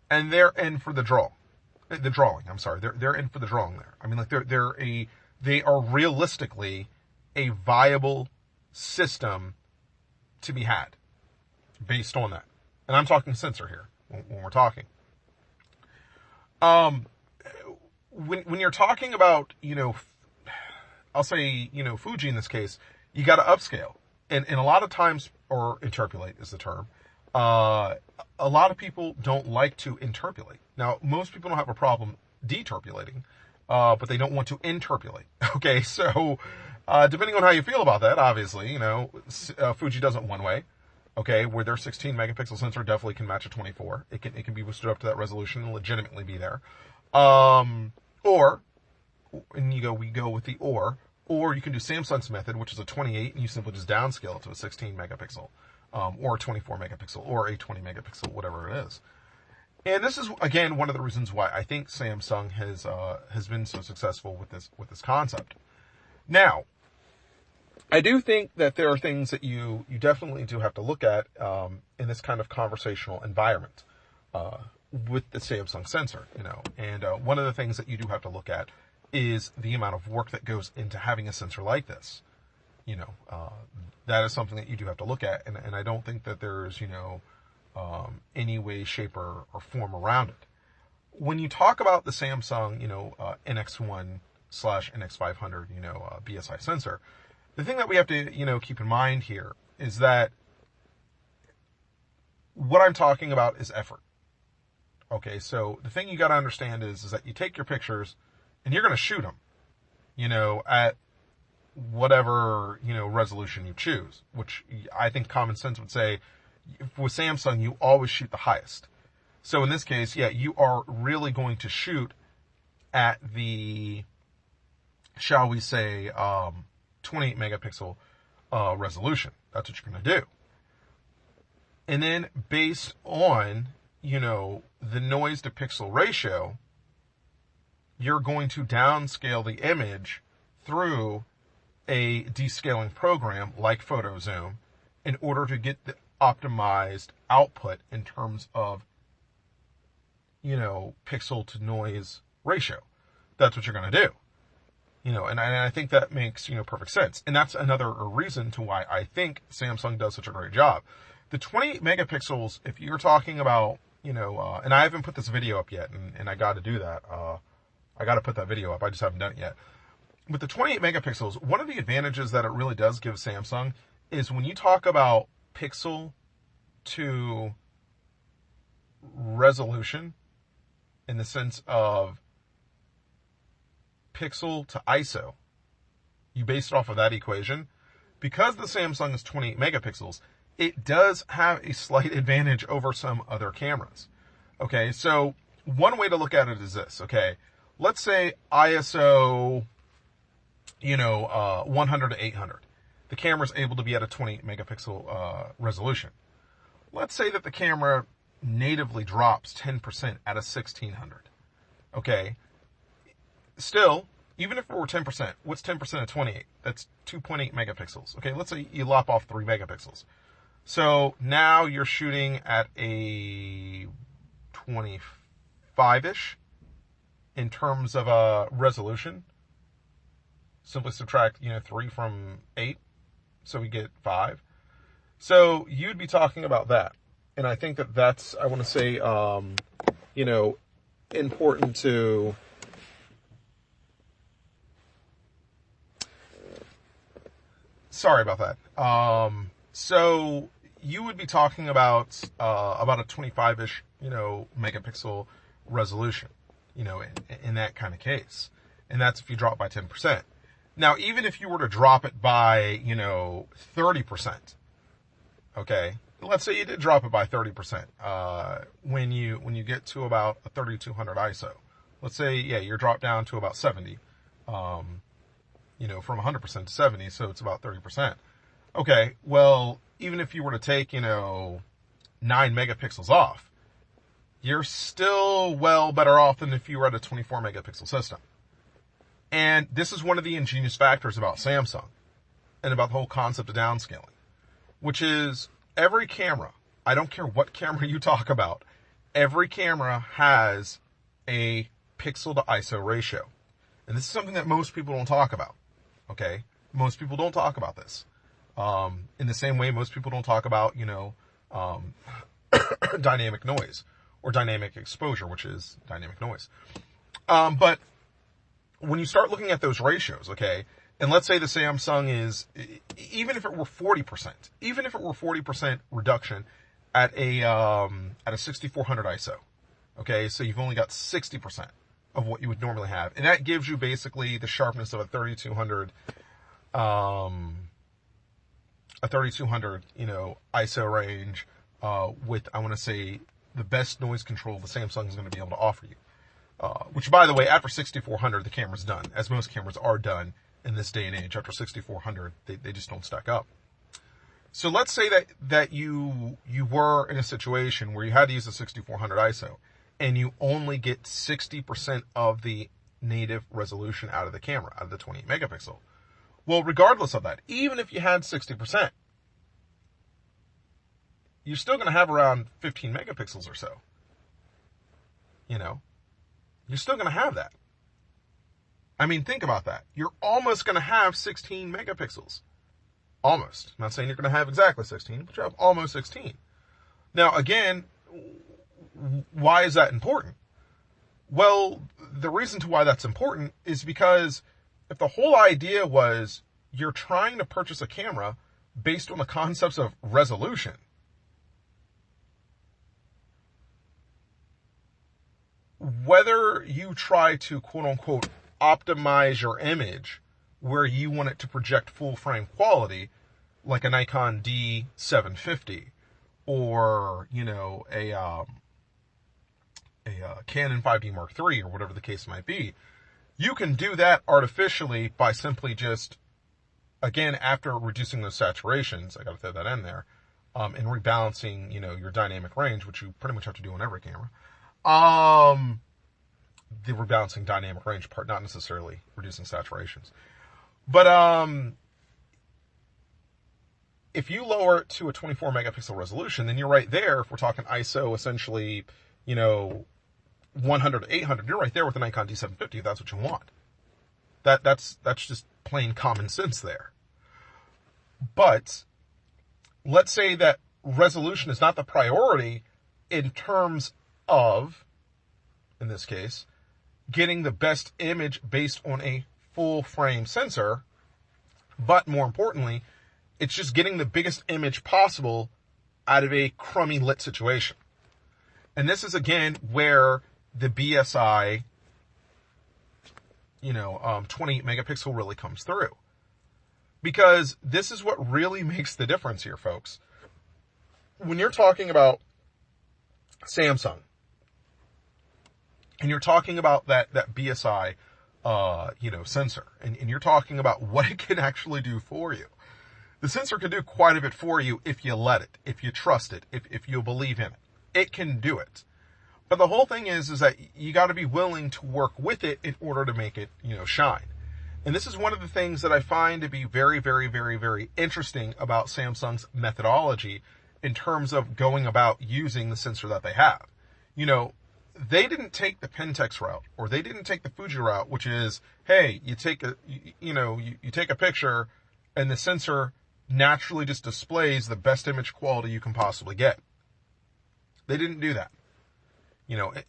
And they're in for the drawing. I'm sorry. They're in for the drawing there. I mean, like they are realistically a viable system to be had based on that. And I'm talking sensor here when we're talking. When you're talking about, I'll say, Fuji in this case, you got to upscale. And a lot of times, or interpolate is the term, a lot of people don't like to interpolate. Now, most people don't have a problem deterpolating, but they don't want to interpolate. Okay, so depending on how you feel about that, obviously, Fuji does it one way. Okay, where their 16 megapixel sensor definitely can match a 24. It can be boosted up to that resolution and legitimately be there. Or we go with the or you can do Samsung's method, which is a 28, and you simply just downscale it to a 16 megapixel, or a 24 megapixel, or a 20 megapixel, whatever it is. And this is, again, one of the reasons why I think Samsung has been so successful with this concept. Now, I do think that there are things that you definitely do have to look at in this kind of conversational environment with the Samsung sensor, And one of the things that you do have to look at is the amount of work that goes into having a sensor like this. That is something that you do have to look at, and I don't think that there's, any way, shape, or form around it. When you talk about the Samsung, NX1 / NX500, BSI sensor, the thing that we have to, keep in mind here is that what I'm talking about is effort. Okay, so the thing you got to understand is that you take your pictures and you're going to shoot them, at whatever, resolution you choose, which I think common sense would say with Samsung, you always shoot the highest. So in this case, yeah, you are really going to shoot at the, shall we say, 28 megapixel resolution. That's what you're going to do. And then based on, the noise to pixel ratio, you're going to downscale the image through a descaling program like Photo Zoom in order to get the optimized output in terms of, pixel to noise ratio. that's what you're going to do. And I think that makes, perfect sense. And that's another reason to why I think Samsung does such a great job. The 28 megapixels, if you're talking about, and I haven't put this video up yet, and I got to do that. I got to put that video up. I just haven't done it yet. With the 28 megapixels, one of the advantages that it really does give Samsung is when you talk about pixel to resolution, in the sense of pixel to ISO, you base it off of that equation. Because the Samsung is 28 megapixels, it does have a slight advantage over some other cameras. Okay, so one way to look at it is this. Okay, let's say ISO, 100 to 800. The camera is able to be at a 28 megapixel resolution. Let's say that the camera natively drops 10% at a 1600. Okay, still, even if it were 10%, what's 10% of 28? That's 2.8 megapixels. Okay, let's say you lop off 3 megapixels. So now you're shooting at a 25-ish in terms of resolution. Simply subtract, 3 from 8, so we get 5. So you'd be talking about that. And I think that's, I want to say, important to... Sorry about that. So you would be talking about a 25-ish, megapixel resolution, in that kind of case. And that's if you drop by 10%. Now, even if you were to drop it by, 30%, okay, let's say you did drop it by 30%, when you get to about a 3200 ISO, let's say, you're dropped down to about 70, from 100% to 70, so it's about 30%. Okay, well, even if you were to take, 9 megapixels off, you're still well better off than if you were at a 24 megapixel system. And this is one of the ingenious factors about Samsung and about the whole concept of downscaling, which is every camera, I don't care what camera you talk about, every camera has a pixel to ISO ratio. And this is something that most people don't talk about. Okay? Most people don't talk about this. In the same way, most people don't talk about, dynamic noise or dynamic exposure, which is dynamic noise. But when you start looking at those ratios, okay, and let's say the Samsung is, even if it were 40% reduction at a 6400 ISO, okay, so you've only got 60% of what you would normally have, and that gives you basically the sharpness of a 3200, ISO range, with, I want to say, the best noise control the Samsung is going to be able to offer you. Which, by the way, after 6400, the camera's done, as most cameras are done in this day and age. After 6400, they just don't stack up. So let's say that you were in a situation where you had to use a 6400 ISO, and you only get 60% of the native resolution out of the camera, out of the 28 megapixel. Well, regardless of that, even if you had 60%, you're still going to have around 15 megapixels or so. You're still going to have that. I mean, think about that. You're almost going to have 16 megapixels. Almost. I'm not saying you're going to have exactly 16, but you have almost 16. Now, again, why is that important? Well, the reason to why that's important is because if the whole idea was you're trying to purchase a camera based on the concepts of resolution, whether you try to, quote unquote, optimize your image where you want it to project full frame quality, like a Nikon D750 or, a Canon 5D Mark III or whatever the case might be, you can do that artificially by simply just, again, after reducing those saturations, I got to throw that in there, and rebalancing, your dynamic range, which you pretty much have to do on every camera. The rebalancing dynamic range part, not necessarily reducing saturations. But if you lower it to a 24 megapixel resolution, then you're right there. If we're talking ISO, essentially, 100 to 800, you're right there with the Nikon D750 if that's what you want. That's just plain common sense there. But let's say that resolution is not the priority in terms of, in this case, getting the best image based on a full frame sensor, but more importantly, it's just getting the biggest image possible out of a crummy lit situation. And this is again where the BSI, 28 megapixel really comes through. Because this is what really makes the difference here, folks. When you're talking about Samsung, and you're talking about that BSI, sensor, and you're talking about what it can actually do for you. The sensor can do quite a bit for you if you let it, if you trust it, if you believe in it. It can do it. But the whole thing is that you got to be willing to work with it in order to make it, shine. And this is one of the things that I find to be very, very, very, very interesting about Samsung's methodology in terms of going about using the sensor that they have. They didn't take the Pentax route, or they didn't take the Fuji route, which is, hey, you take a picture and the sensor naturally just displays the best image quality you can possibly get. They didn't do that.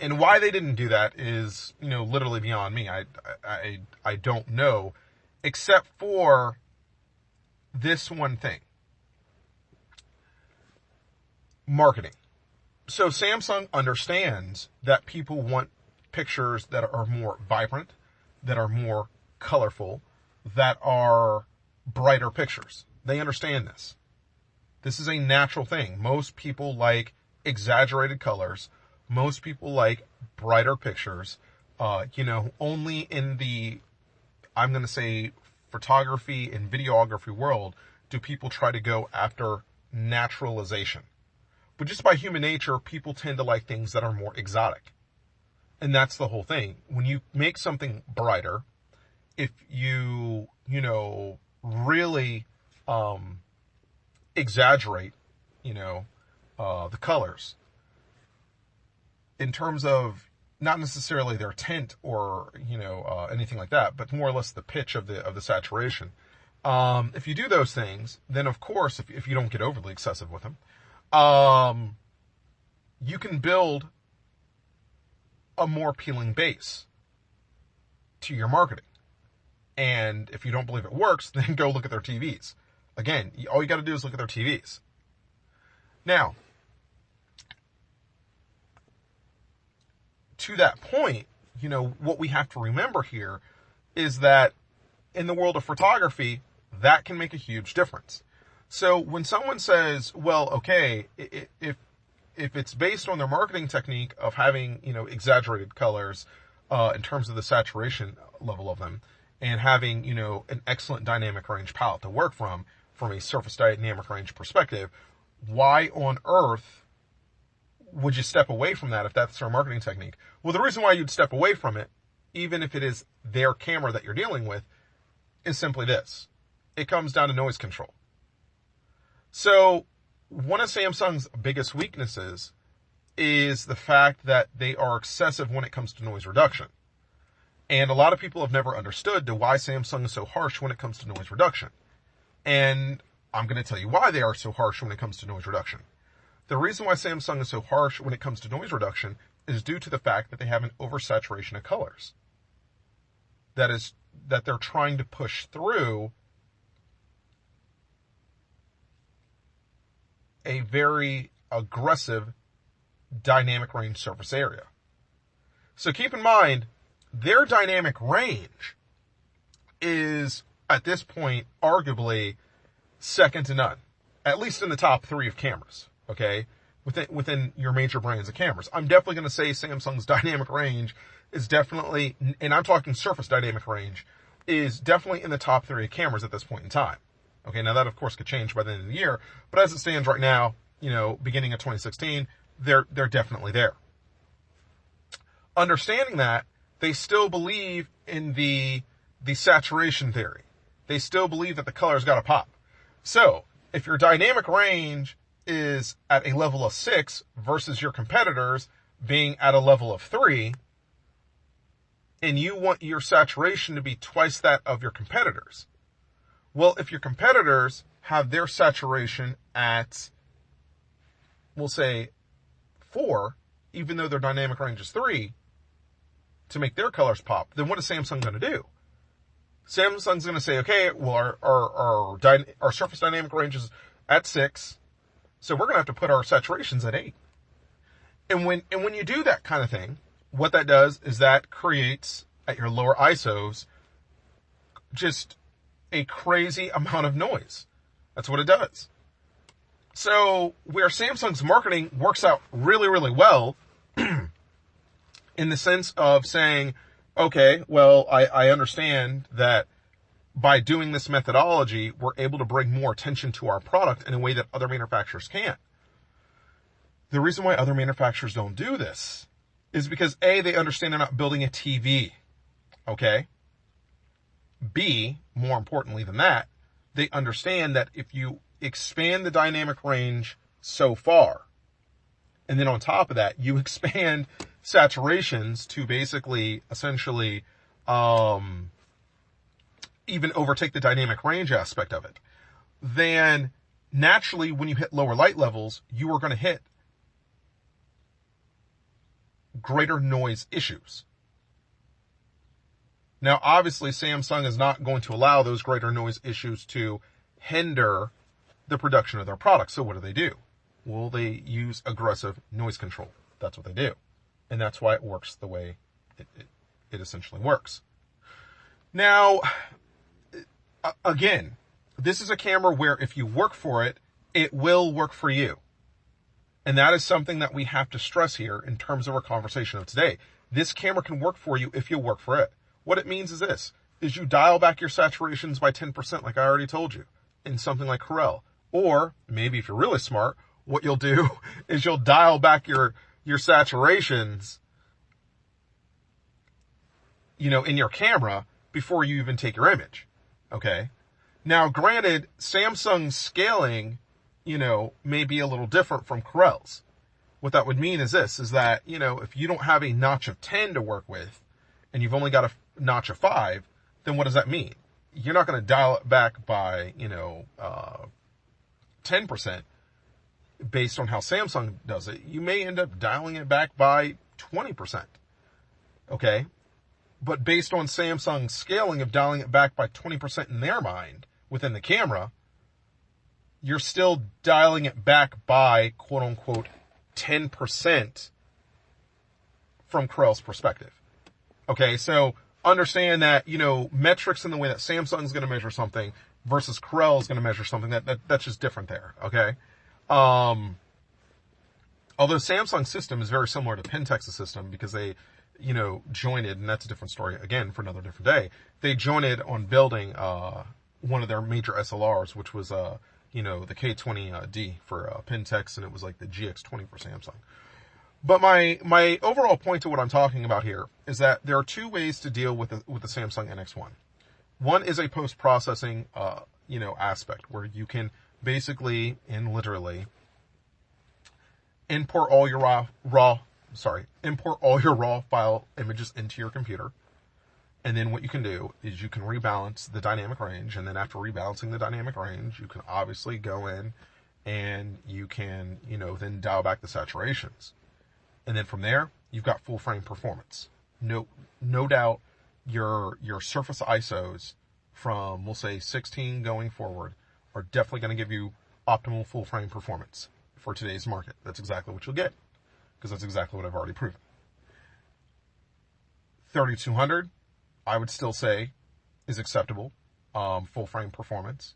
And why they didn't do that is, literally beyond me. I don't know, except for this one thing. Marketing. So Samsung understands that people want pictures that are more vibrant, that are more colorful, that are brighter pictures. They understand this. This is a natural thing. Most people like exaggerated colors. Most people like brighter pictures. Only in the, I'm going to say, photography and videography world do people try to go after naturalization. But just by human nature, people tend to like things that are more exotic. And that's the whole thing. When you make something brighter, if you, really exaggerate, the colors in terms of not necessarily their tint or, anything like that, but more or less the pitch of the saturation. If you do those things, then of course, if you don't get overly excessive with them, you can build a more appealing base to your marketing. And if you don't believe it works, then go look at their TVs. Again, all you got to do is look at their TVs. Now, to that point, what we have to remember here is that in the world of photography, that can make a huge difference. So when someone says, well, okay, if it's based on their marketing technique of having, exaggerated colors in terms of the saturation level of them, and having, an excellent dynamic range palette to work from a surface dynamic range perspective, why on earth would you step away from that if that's their marketing technique? Well, the reason why you'd step away from it, even if it is their camera that you're dealing with, is simply this. It comes down to noise control. So one of Samsung's biggest weaknesses is the fact that they are excessive when it comes to noise reduction. And a lot of people have never understood why Samsung is so harsh when it comes to noise reduction. And I'm going to tell you why they are so harsh when it comes to noise reduction. The reason why Samsung is so harsh when it comes to noise reduction is due to the fact that they have an oversaturation of colors. That they're trying to push through a very aggressive dynamic range surface area. So keep in mind, their dynamic range is, at this point, arguably second to none, at least in the top 3 of cameras, okay, within your major brands of cameras. I'm definitely going to say Samsung's dynamic range is definitely, and I'm talking surface dynamic range, is definitely in the top 3 of cameras at this point in time. Okay, now that of course could change by the end of the year, but as it stands right now, beginning of 2016, they're definitely there. Understanding that, they still believe in the saturation theory. They still believe that the color's got to pop. So, if your dynamic range is at a level of 6 versus your competitors being at a level of 3, and you want your saturation to be twice that of your competitors. Well, if your competitors have their saturation at, we'll say, 4, even though their dynamic range is 3, to make their colors pop, then what is Samsung going to do? Samsung's going to say, okay, well, our surface dynamic range is at 6, so we're going to have to put our saturations at 8. And when you do that kind of thing, what that does is that creates, at your lower ISOs, just a crazy amount of noise. That's what it does. So where Samsung's marketing works out really, really well, in the sense of saying, okay, well, I understand that by doing this methodology, we're able to bring more attention to our product in a way that other manufacturers can't. The reason why other manufacturers don't do this is because A, they understand they're not building a TV, okay? B, more importantly than that, they understand that if you expand the dynamic range so far, and then on top of that, you expand saturations to basically, essentially, even overtake the dynamic range aspect of it, then naturally, when you hit lower light levels, you are going to hit greater noise issues. Now, obviously, Samsung is not going to allow those greater noise issues to hinder the production of their products. So what do? Well, they use aggressive noise control. That's what they do. And that's why it works the way it essentially works. Now, again, this is a camera where if you work for it, it will work for you. And that is something that we have to stress here in terms of our conversation of today. This camera can work for you if you work for it. What it means is this, is you dial back your saturations by 10%, like I already told you, in something like Corel. Or maybe if you're really smart, what you'll do is you'll dial back your saturations, in your camera before you even take your image. Okay. Now, granted, Samsung's scaling, may be a little different from Corel's. What that would mean is this, is that, if you don't have a notch of 10 to work with, and you've only got a notch of 5, then what does that mean? You're not going to dial it back by, 10% based on how Samsung does it. You may end up dialing it back by 20%. Okay? But based on Samsung's scaling of dialing it back by 20% in their mind within the camera, you're still dialing it back by, quote unquote, 10% from Corel's perspective. Okay, so understand that, metrics in the way that Samsung's going to measure something versus Corel is going to measure something, that's just different there, okay? Although Samsung's system is very similar to Pentex's system because they, jointed, and that's a different story, again, for another different day. They jointed on building one of their major SLRs, which was, the K20D for Pentex, and it was like the GX20 for Samsung. But my overall point to what I'm talking about here is that there are two ways to deal with the Samsung NX1. One is a post-processing, aspect where you can basically and literally import all your raw file images into your computer. And then what you can do is you can rebalance the dynamic range. And then after rebalancing the dynamic range, you can obviously go in and you can, then dial back the saturations. And then from there, you've got full frame performance. No doubt your surface ISOs from, we'll say, 16 going forward are definitely going to give you optimal full frame performance for today's market. That's exactly what you'll get, because that's exactly what I've already proven. 3200, I would still say, is acceptable full frame performance,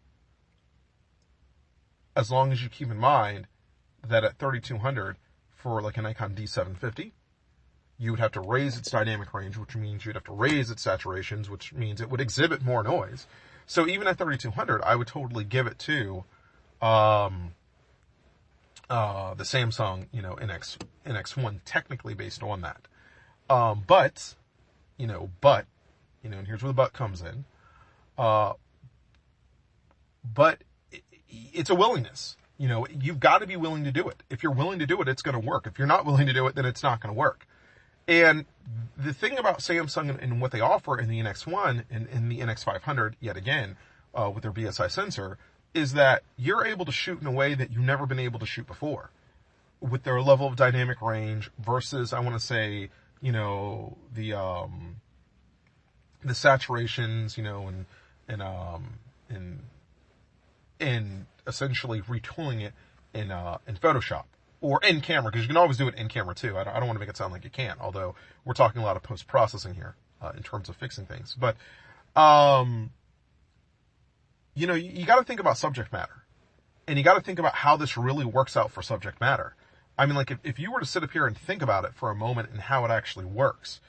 as long as you keep in mind that at 3200, for like a Nikon D750, you would have to raise its dynamic range, which means you'd have to raise its saturations, which means it would exhibit more noise. So even at 3200, I would totally give it to the Samsung, NX1, technically based on that. But, and here's where the but comes in. But it's a willingness. You've got to be willing to do it. If you're willing to do it, it's going to work. If you're not willing to do it, then it's not going to work. And the thing about Samsung and what they offer in the NX1 and in the NX500, yet again, with their BSI sensor, is that you're able to shoot in a way that you've never been able to shoot before. With their level of dynamic range versus, I want to say, the saturations, and essentially retooling it in Photoshop or in camera, because you can always do it in camera too. I don't want to make it sound like you can't, although we're talking a lot of post-processing here in terms of fixing things. But you got to think about subject matter, and you got to think about how this really works out for subject matter. I mean, like if you were to sit up here and think about it for a moment and how it actually works,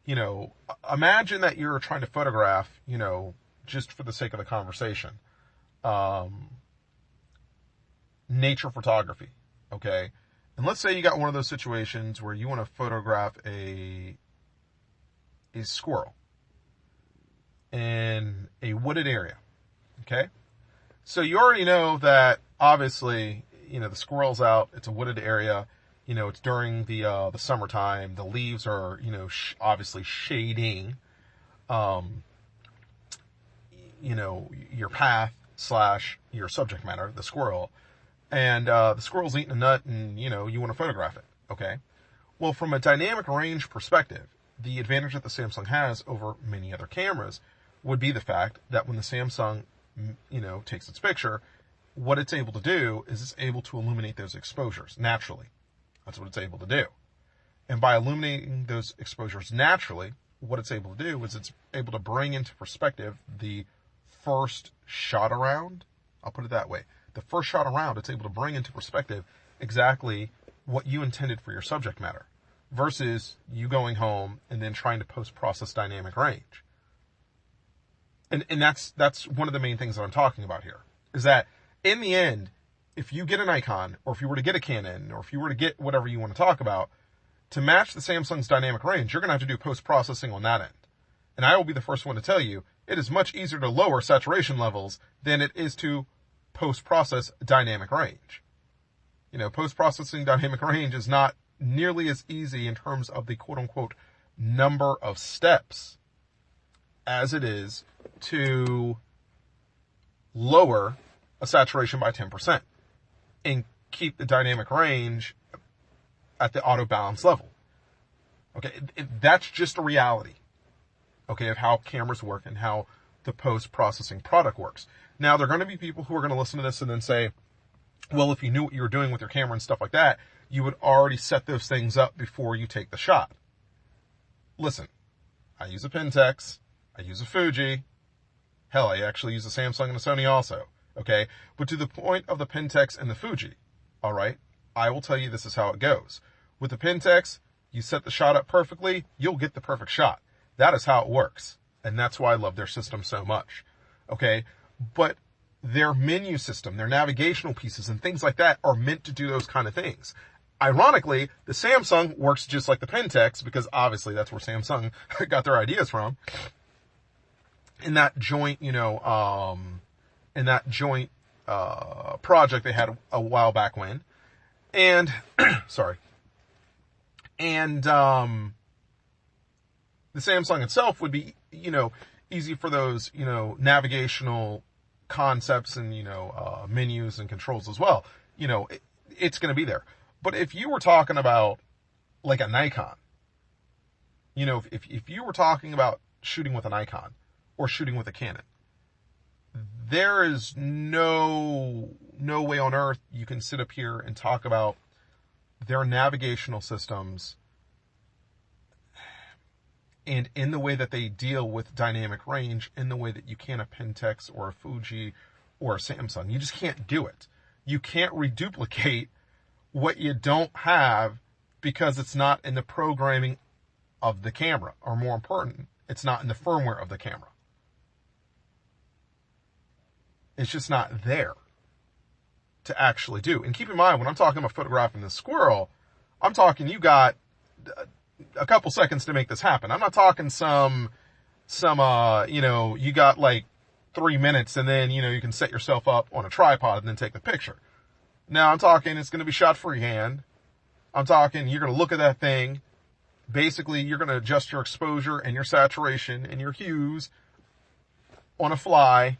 imagine that you're trying to photograph, just for the sake of the conversation, nature photography, okay? And let's say you got one of those situations where you want to photograph a squirrel in a wooded area, okay? So you already know that, obviously, the squirrel's out, it's a wooded area, it's during the summertime, the leaves are, obviously shading, your path / your subject matter, the squirrel, and the squirrel's eating a nut and, you want to photograph it, okay? Well, from a dynamic range perspective, the advantage that the Samsung has over many other cameras would be the fact that when the Samsung, takes its picture, what it's able to do is it's able to illuminate those exposures naturally. That's what it's able to do. And by illuminating those exposures naturally, what it's able to do is it's able to bring into perspective the first shot around. I'll put it that way. The first shot around, it's able to bring into perspective exactly what you intended for your subject matter versus you going home and then trying to post-process dynamic range. And that's one of the main things that I'm talking about here, is that in the end, if you get a Nikon, or if you were to get a Canon, or if you were to get whatever you want to talk about, to match the Samsung's dynamic range, you're going to have to do post-processing on that end. And I will be the first one to tell you, it is much easier to lower saturation levels than it is to post-process dynamic range. Post-processing dynamic range is not nearly as easy in terms of the quote-unquote number of steps as it is to lower a saturation by 10% and keep the dynamic range at the auto balance level. Okay, that's just a reality, okay, of how cameras work and how the post-processing product works. Now, there are going to be people who are going to listen to this and then say, well, if you knew what you were doing with your camera and stuff like that, you would already set those things up before you take the shot. Listen, I use a Pentax, I use a Fuji, hell, I actually use a Samsung and a Sony also, okay? But to the point of the Pentax and the Fuji, all right, I will tell you this is how it goes. With the Pentax, you set the shot up perfectly, you'll get the perfect shot. That is how it works, and that's why I love their system so much, okay? But their menu system, their navigational pieces and things like that are meant to do those kind of things. Ironically, the Samsung works just like the Pentax, because obviously that's where Samsung got their ideas from. In that joint, project they had a while back when. And, sorry. And, the Samsung itself would be, easy for those, navigational concepts and, menus and controls as well. It's going to be there. But if you were talking about like a Nikon, if you were talking about shooting with a Nikon or shooting with a Canon, there is no way on earth you can sit up here and talk about their navigational systems and in the way that they deal with dynamic range, in the way that you can a Pentax or a Fuji or a Samsung. You just can't do it. You can't reduplicate what you don't have because it's not in the programming of the camera, or more important, it's not in the firmware of the camera. It's just not there to actually do. And keep in mind, when I'm talking about photographing this squirrel, I'm talking you got a couple seconds to make this happen. I'm not talking you got like 3 minutes and then, you can set yourself up on a tripod and then take the picture. Now, I'm talking it's going to be shot freehand. I'm talking you're going to look at that thing. Basically, you're going to adjust your exposure and your saturation and your hues on a fly,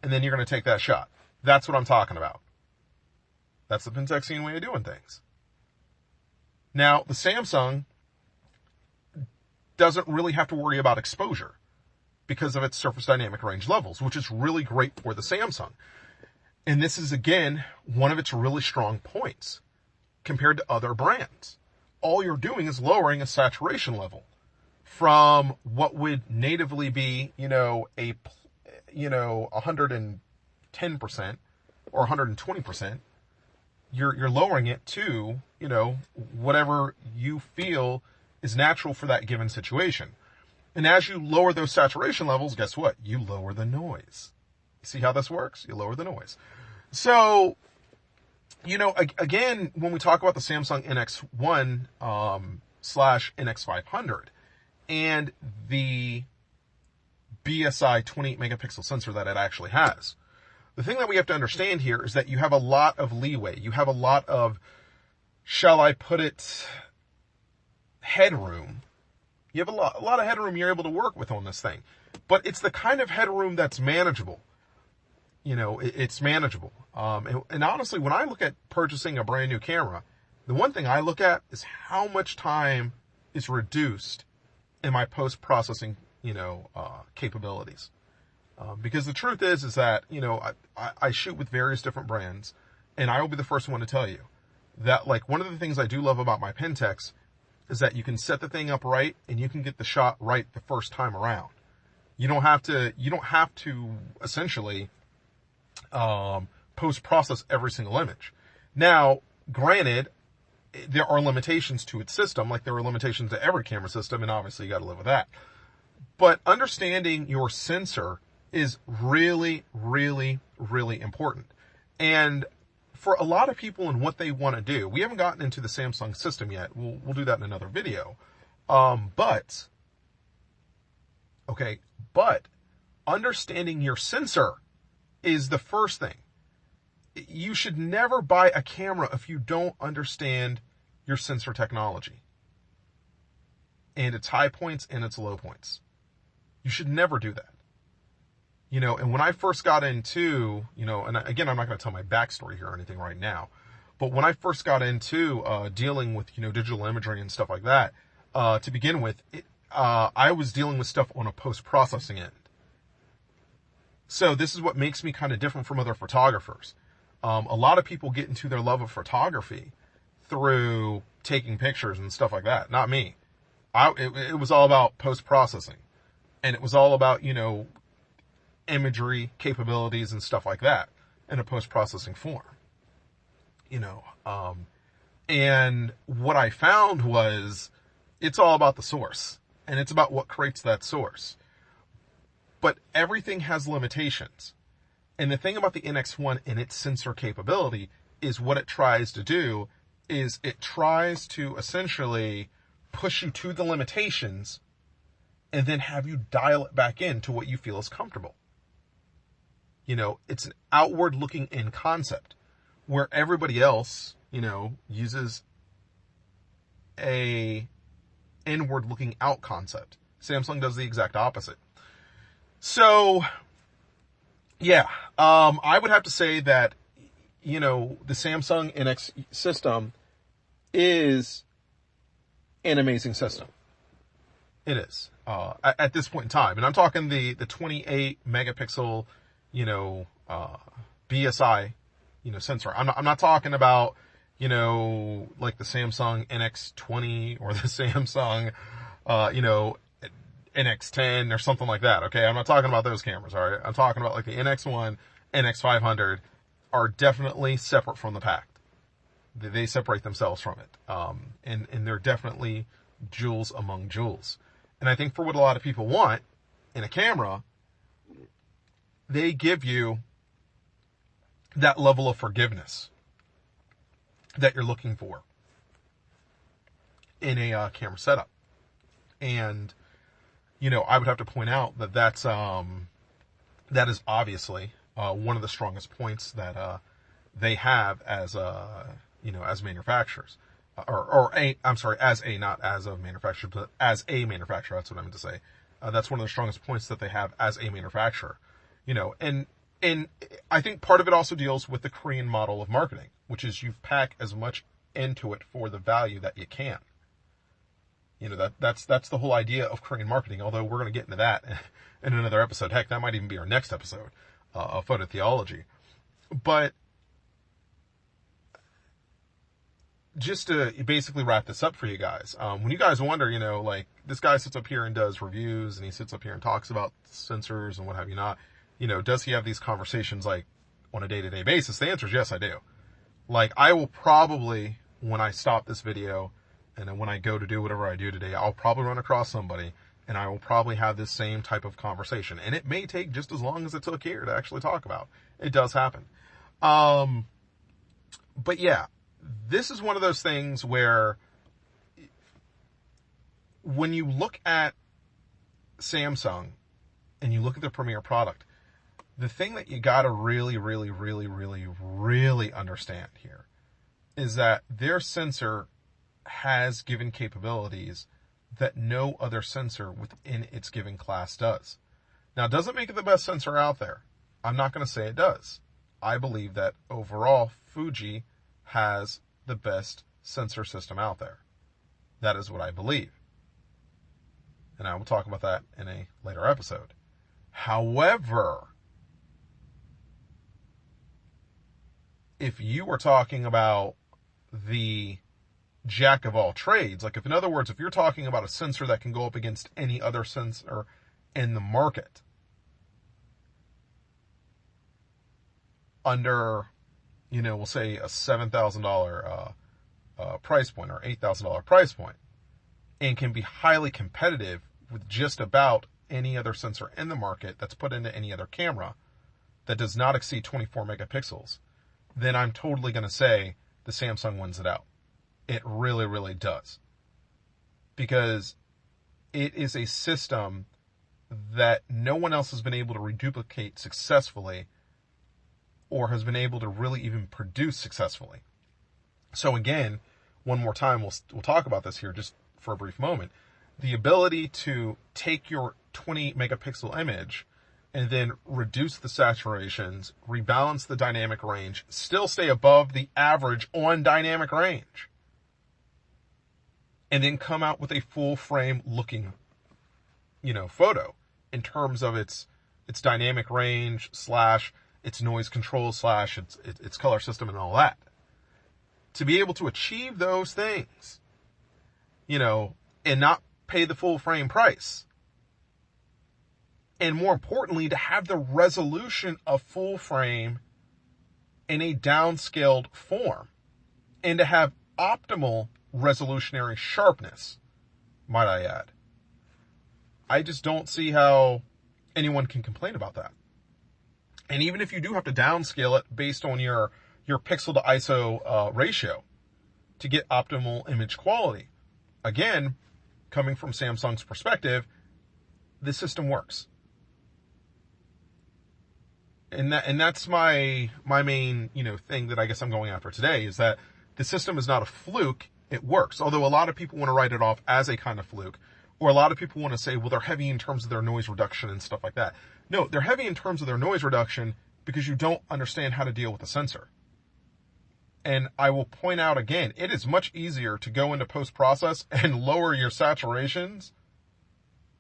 and then you're going to take that shot. That's what I'm talking about. That's the Pentaxine way of doing things. Now, the Samsung doesn't really have to worry about exposure because of its surface dynamic range levels, which is really great for the Samsung. And this is, again, one of its really strong points compared to other brands. All you're doing is lowering a saturation level from what would natively be, 110% or 120%. You're lowering it to, whatever you feel is natural for that given situation. And as you lower those saturation levels, guess what? You lower the noise. You see how this works? You lower the noise. So, again, when we talk about the Samsung NX1 / NX500 and the BSI 28 megapixel sensor that it actually has, the thing that we have to understand here is that you have a lot of leeway. You have a lot of, shall I put it, headroom. You have a lot of headroom you're able to work with on this thing. But it's the kind of headroom that's manageable. It's manageable. And honestly, when I look at purchasing a brand new camera, the one thing I look at is how much time is reduced in my post-processing, capabilities. Because the truth is that, I shoot with various different brands, and I will be the first one to tell you that, like, one of the things I do love about my Pentax is that you can set the thing up right and you can get the shot right the first time around. You don't have to essentially post-process every single image. Now, granted, there are limitations to its system, like there are limitations to every camera system, and obviously you got to live with that. But understanding your sensor is really, really, really important. And for a lot of people and what they want to do, we haven't gotten into the Samsung system yet. We'll do that in another video. But understanding your sensor is the first thing. You should never buy a camera if you don't understand your sensor technology and its high points and its low points. You should never do that. And when I first got into, and again, I'm not going to tell my backstory here or anything right now, but when I first got into dealing with, digital imagery and stuff like that, to begin with, I was dealing with stuff on a post-processing end. So this is what makes me kind of different from other photographers. A lot of people get into their love of photography through taking pictures and stuff like that. Not me. It was all about post-processing. And it was all about, imagery capabilities and stuff like that in a post-processing form. And what I found was it's all about the source. And it's about what creates that source. But everything has limitations. And the thing about the NX1 and its sensor capability is what it tries to do is it tries to essentially push you to the limitations and then have you dial it back in to what you feel is comfortable. It's an outward looking in concept where everybody else, uses a inward looking out concept. Samsung does the exact opposite. So, yeah, I would have to say that, the Samsung NX system is an amazing system. It is, at this point in time. And I'm talking the 28 megapixel, BSI, sensor. I'm not talking about, like the Samsung NX20 or the Samsung, NX10 or something like that. Okay. I'm not talking about those cameras. All right. I'm talking about like the NX1, NX500 are definitely separate from the pack. They separate themselves from it. And they're definitely jewels among jewels. And I think for what a lot of people want in a camera, they give you that level of forgiveness that you're looking for in a camera setup. And, I would have to point out that that is obviously one of the strongest points that they have as as manufacturers, as a, not as a manufacturer, but as a manufacturer. That's what I meant to say. That's one of the strongest points that they have as a manufacturer, and I think part of it also deals with the Korean model of marketing, which is you pack as much into it for the value that you can. That's the whole idea of Korean marketing, although we're going to get into that in another episode. Heck, that might even be our next episode of photo theology. But just to basically wrap this up for you guys, when you guys wonder, like this guy sits up here and does reviews and he sits up here and talks about sensors and what have you not, does he have these conversations like on a day-to-day basis? The answer is yes, I do. Like I will probably, when I stop this video and then when I go to do whatever I do today, I'll probably run across somebody and I will probably have this same type of conversation. And it may take just as long as it took here to actually talk about. It does happen. But yeah, this is one of those things where when you look at Samsung and you look at the Premier product, the thing that you got to really, really, really, really, really understand here is that their sensor has given capabilities that no other sensor within its given class does. Now, does it make it the best sensor out there? I'm not going to say it does. I believe that overall, Fuji has the best sensor system out there. That is what I believe. And I will talk about that in a later episode. However, if you were talking about the jack of all trades, like if in other words, if you're talking about a sensor that can go up against any other sensor in the market under, we'll say a $7,000 price point or $8,000 price point, and can be highly competitive with just about any other sensor in the market that's put into any other camera that does not exceed 24 megapixels, then I'm totally going to say the Samsung wins it out. It really, really does. Because it is a system that no one else has been able to reduplicate successfully or has been able to really even produce successfully. So again, one more time, we'll talk about this here just for a brief moment. The ability to take your 20 megapixel image and then reduce the saturations, rebalance the dynamic range, still stay above the average on dynamic range, and then come out with a full frame looking, photo in terms of its dynamic range / its noise control / its color system and all that. To be able to achieve those things, and not pay the full frame price. And more importantly, to have the resolution of full frame in a downscaled form and to have optimal resolutionary sharpness, might I add. I just don't see how anyone can complain about that. And even if you do have to downscale it based on your pixel to ISO ratio to get optimal image quality, again, coming from Samsung's perspective, the system works. And that's my main, thing that I guess I'm going after today is that the system is not a fluke. It works. Although a lot of people want to write it off as a kind of fluke, or a lot of people want to say, well, they're heavy in terms of their noise reduction and stuff like that. No, they're heavy in terms of their noise reduction because you don't understand how to deal with the sensor. And I will point out again, it is much easier to go into post-process and lower your saturations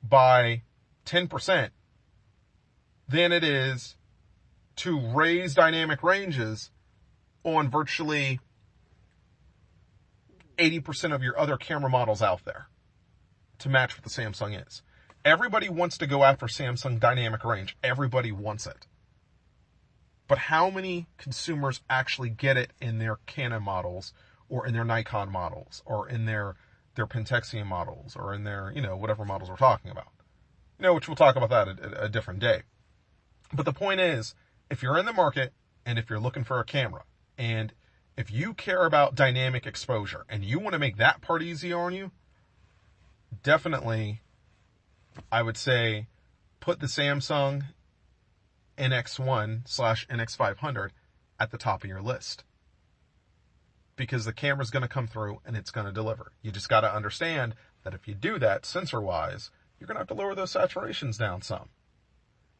by 10% than it is to raise dynamic ranges on virtually 80% of your other camera models out there to match what the Samsung is. Everybody wants to go after Samsung dynamic range. Everybody wants it. But how many consumers actually get it in their Canon models or in their Nikon models or in their Pentaxium models or in their, whatever models we're talking about? Which we'll talk about that a different day. But the point is, if you're in the market and if you're looking for a camera and if you care about dynamic exposure and you want to make that part easy on you, definitely, I would say, put the Samsung NX1 / NX500 at the top of your list, because the camera's going to come through and it's going to deliver. You just got to understand that if you do that sensor-wise, you're going to have to lower those saturations down some.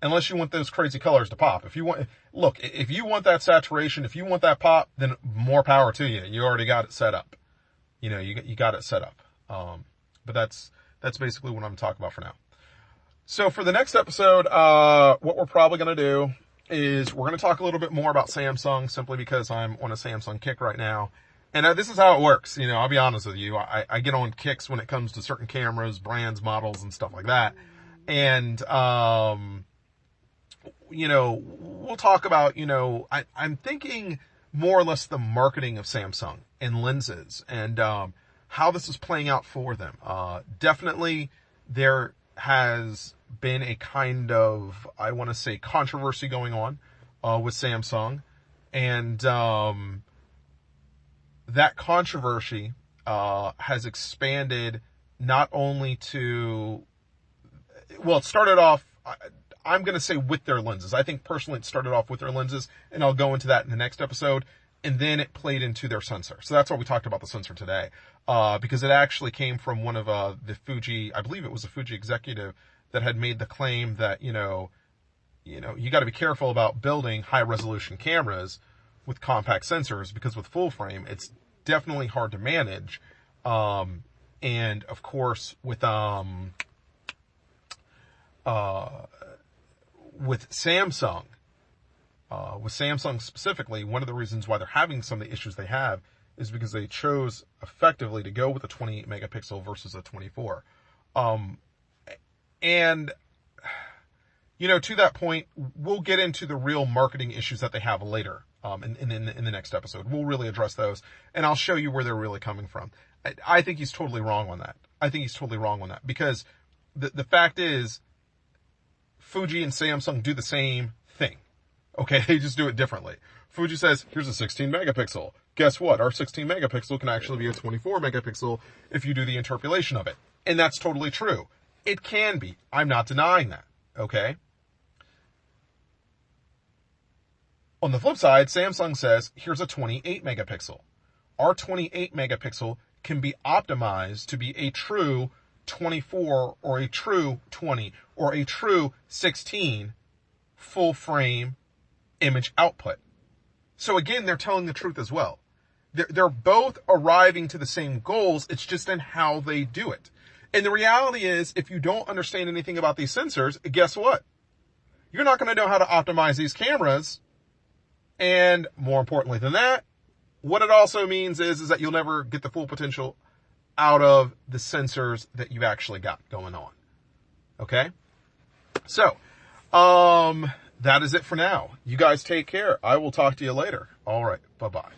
Unless you want those crazy colors to pop. If you want that saturation, if you want that pop, then more power to you. You already got it set up. You know, you got it set up. But that's basically what I'm talking about for now. So for the next episode, what we're probably going to do is we're going to talk a little bit more about Samsung, simply because I'm on a Samsung kick right now. And this is how it works. You know, I'll be honest with you. I get on kicks when it comes to certain cameras, brands, models, and stuff like that. And, you know, we'll talk about, you know, I'm thinking more or less the marketing of Samsung and lenses, and how this is playing out for them. Definitely there has been a kind of, I want to say, controversy going on with Samsung. And that controversy has expanded not only to, well, it started off, I'm going to say, with their lenses. I think personally it started off with their lenses, and I'll go into that in the next episode. And then it played into their sensor. So that's why we talked about the sensor today, because it actually came from one of the Fuji, I believe it was a Fuji executive, that had made the claim that, you got to be careful about building high resolution cameras with compact sensors, because with full frame, it's definitely hard to manage. And of course, with Samsung, specifically, one of the reasons why they're having some of the issues they have is because they chose effectively to go with a 28 megapixel versus a 24. And, to that point, we'll get into the real marketing issues that they have later in the next episode. We'll really address those, and I'll show you where they're really coming from. I think he's totally wrong on that. Because the fact is, Fuji and Samsung do the same thing. Okay, they just do it differently. Fuji says, here's a 16 megapixel. Guess what? Our 16 megapixel can actually be a 24 megapixel if you do the interpolation of it. And that's totally true. It can be. I'm not denying that. Okay? On the flip side, Samsung says, here's a 28 megapixel. Our 28 megapixel can be optimized to be a true 24 or a true 20 or a true 16 full frame image output. So again, they're telling the truth as well. They're both arriving to the same goals. It's just in how they do it. And the reality is, if you don't understand anything about these sensors, guess what? You're not going to know how to optimize these cameras. And more importantly than that, what it also means is that you'll never get the full potential out of the sensors that you've actually got going on. Okay? So, that is it for now. You guys take care. I will talk to you later. All right. Bye-bye.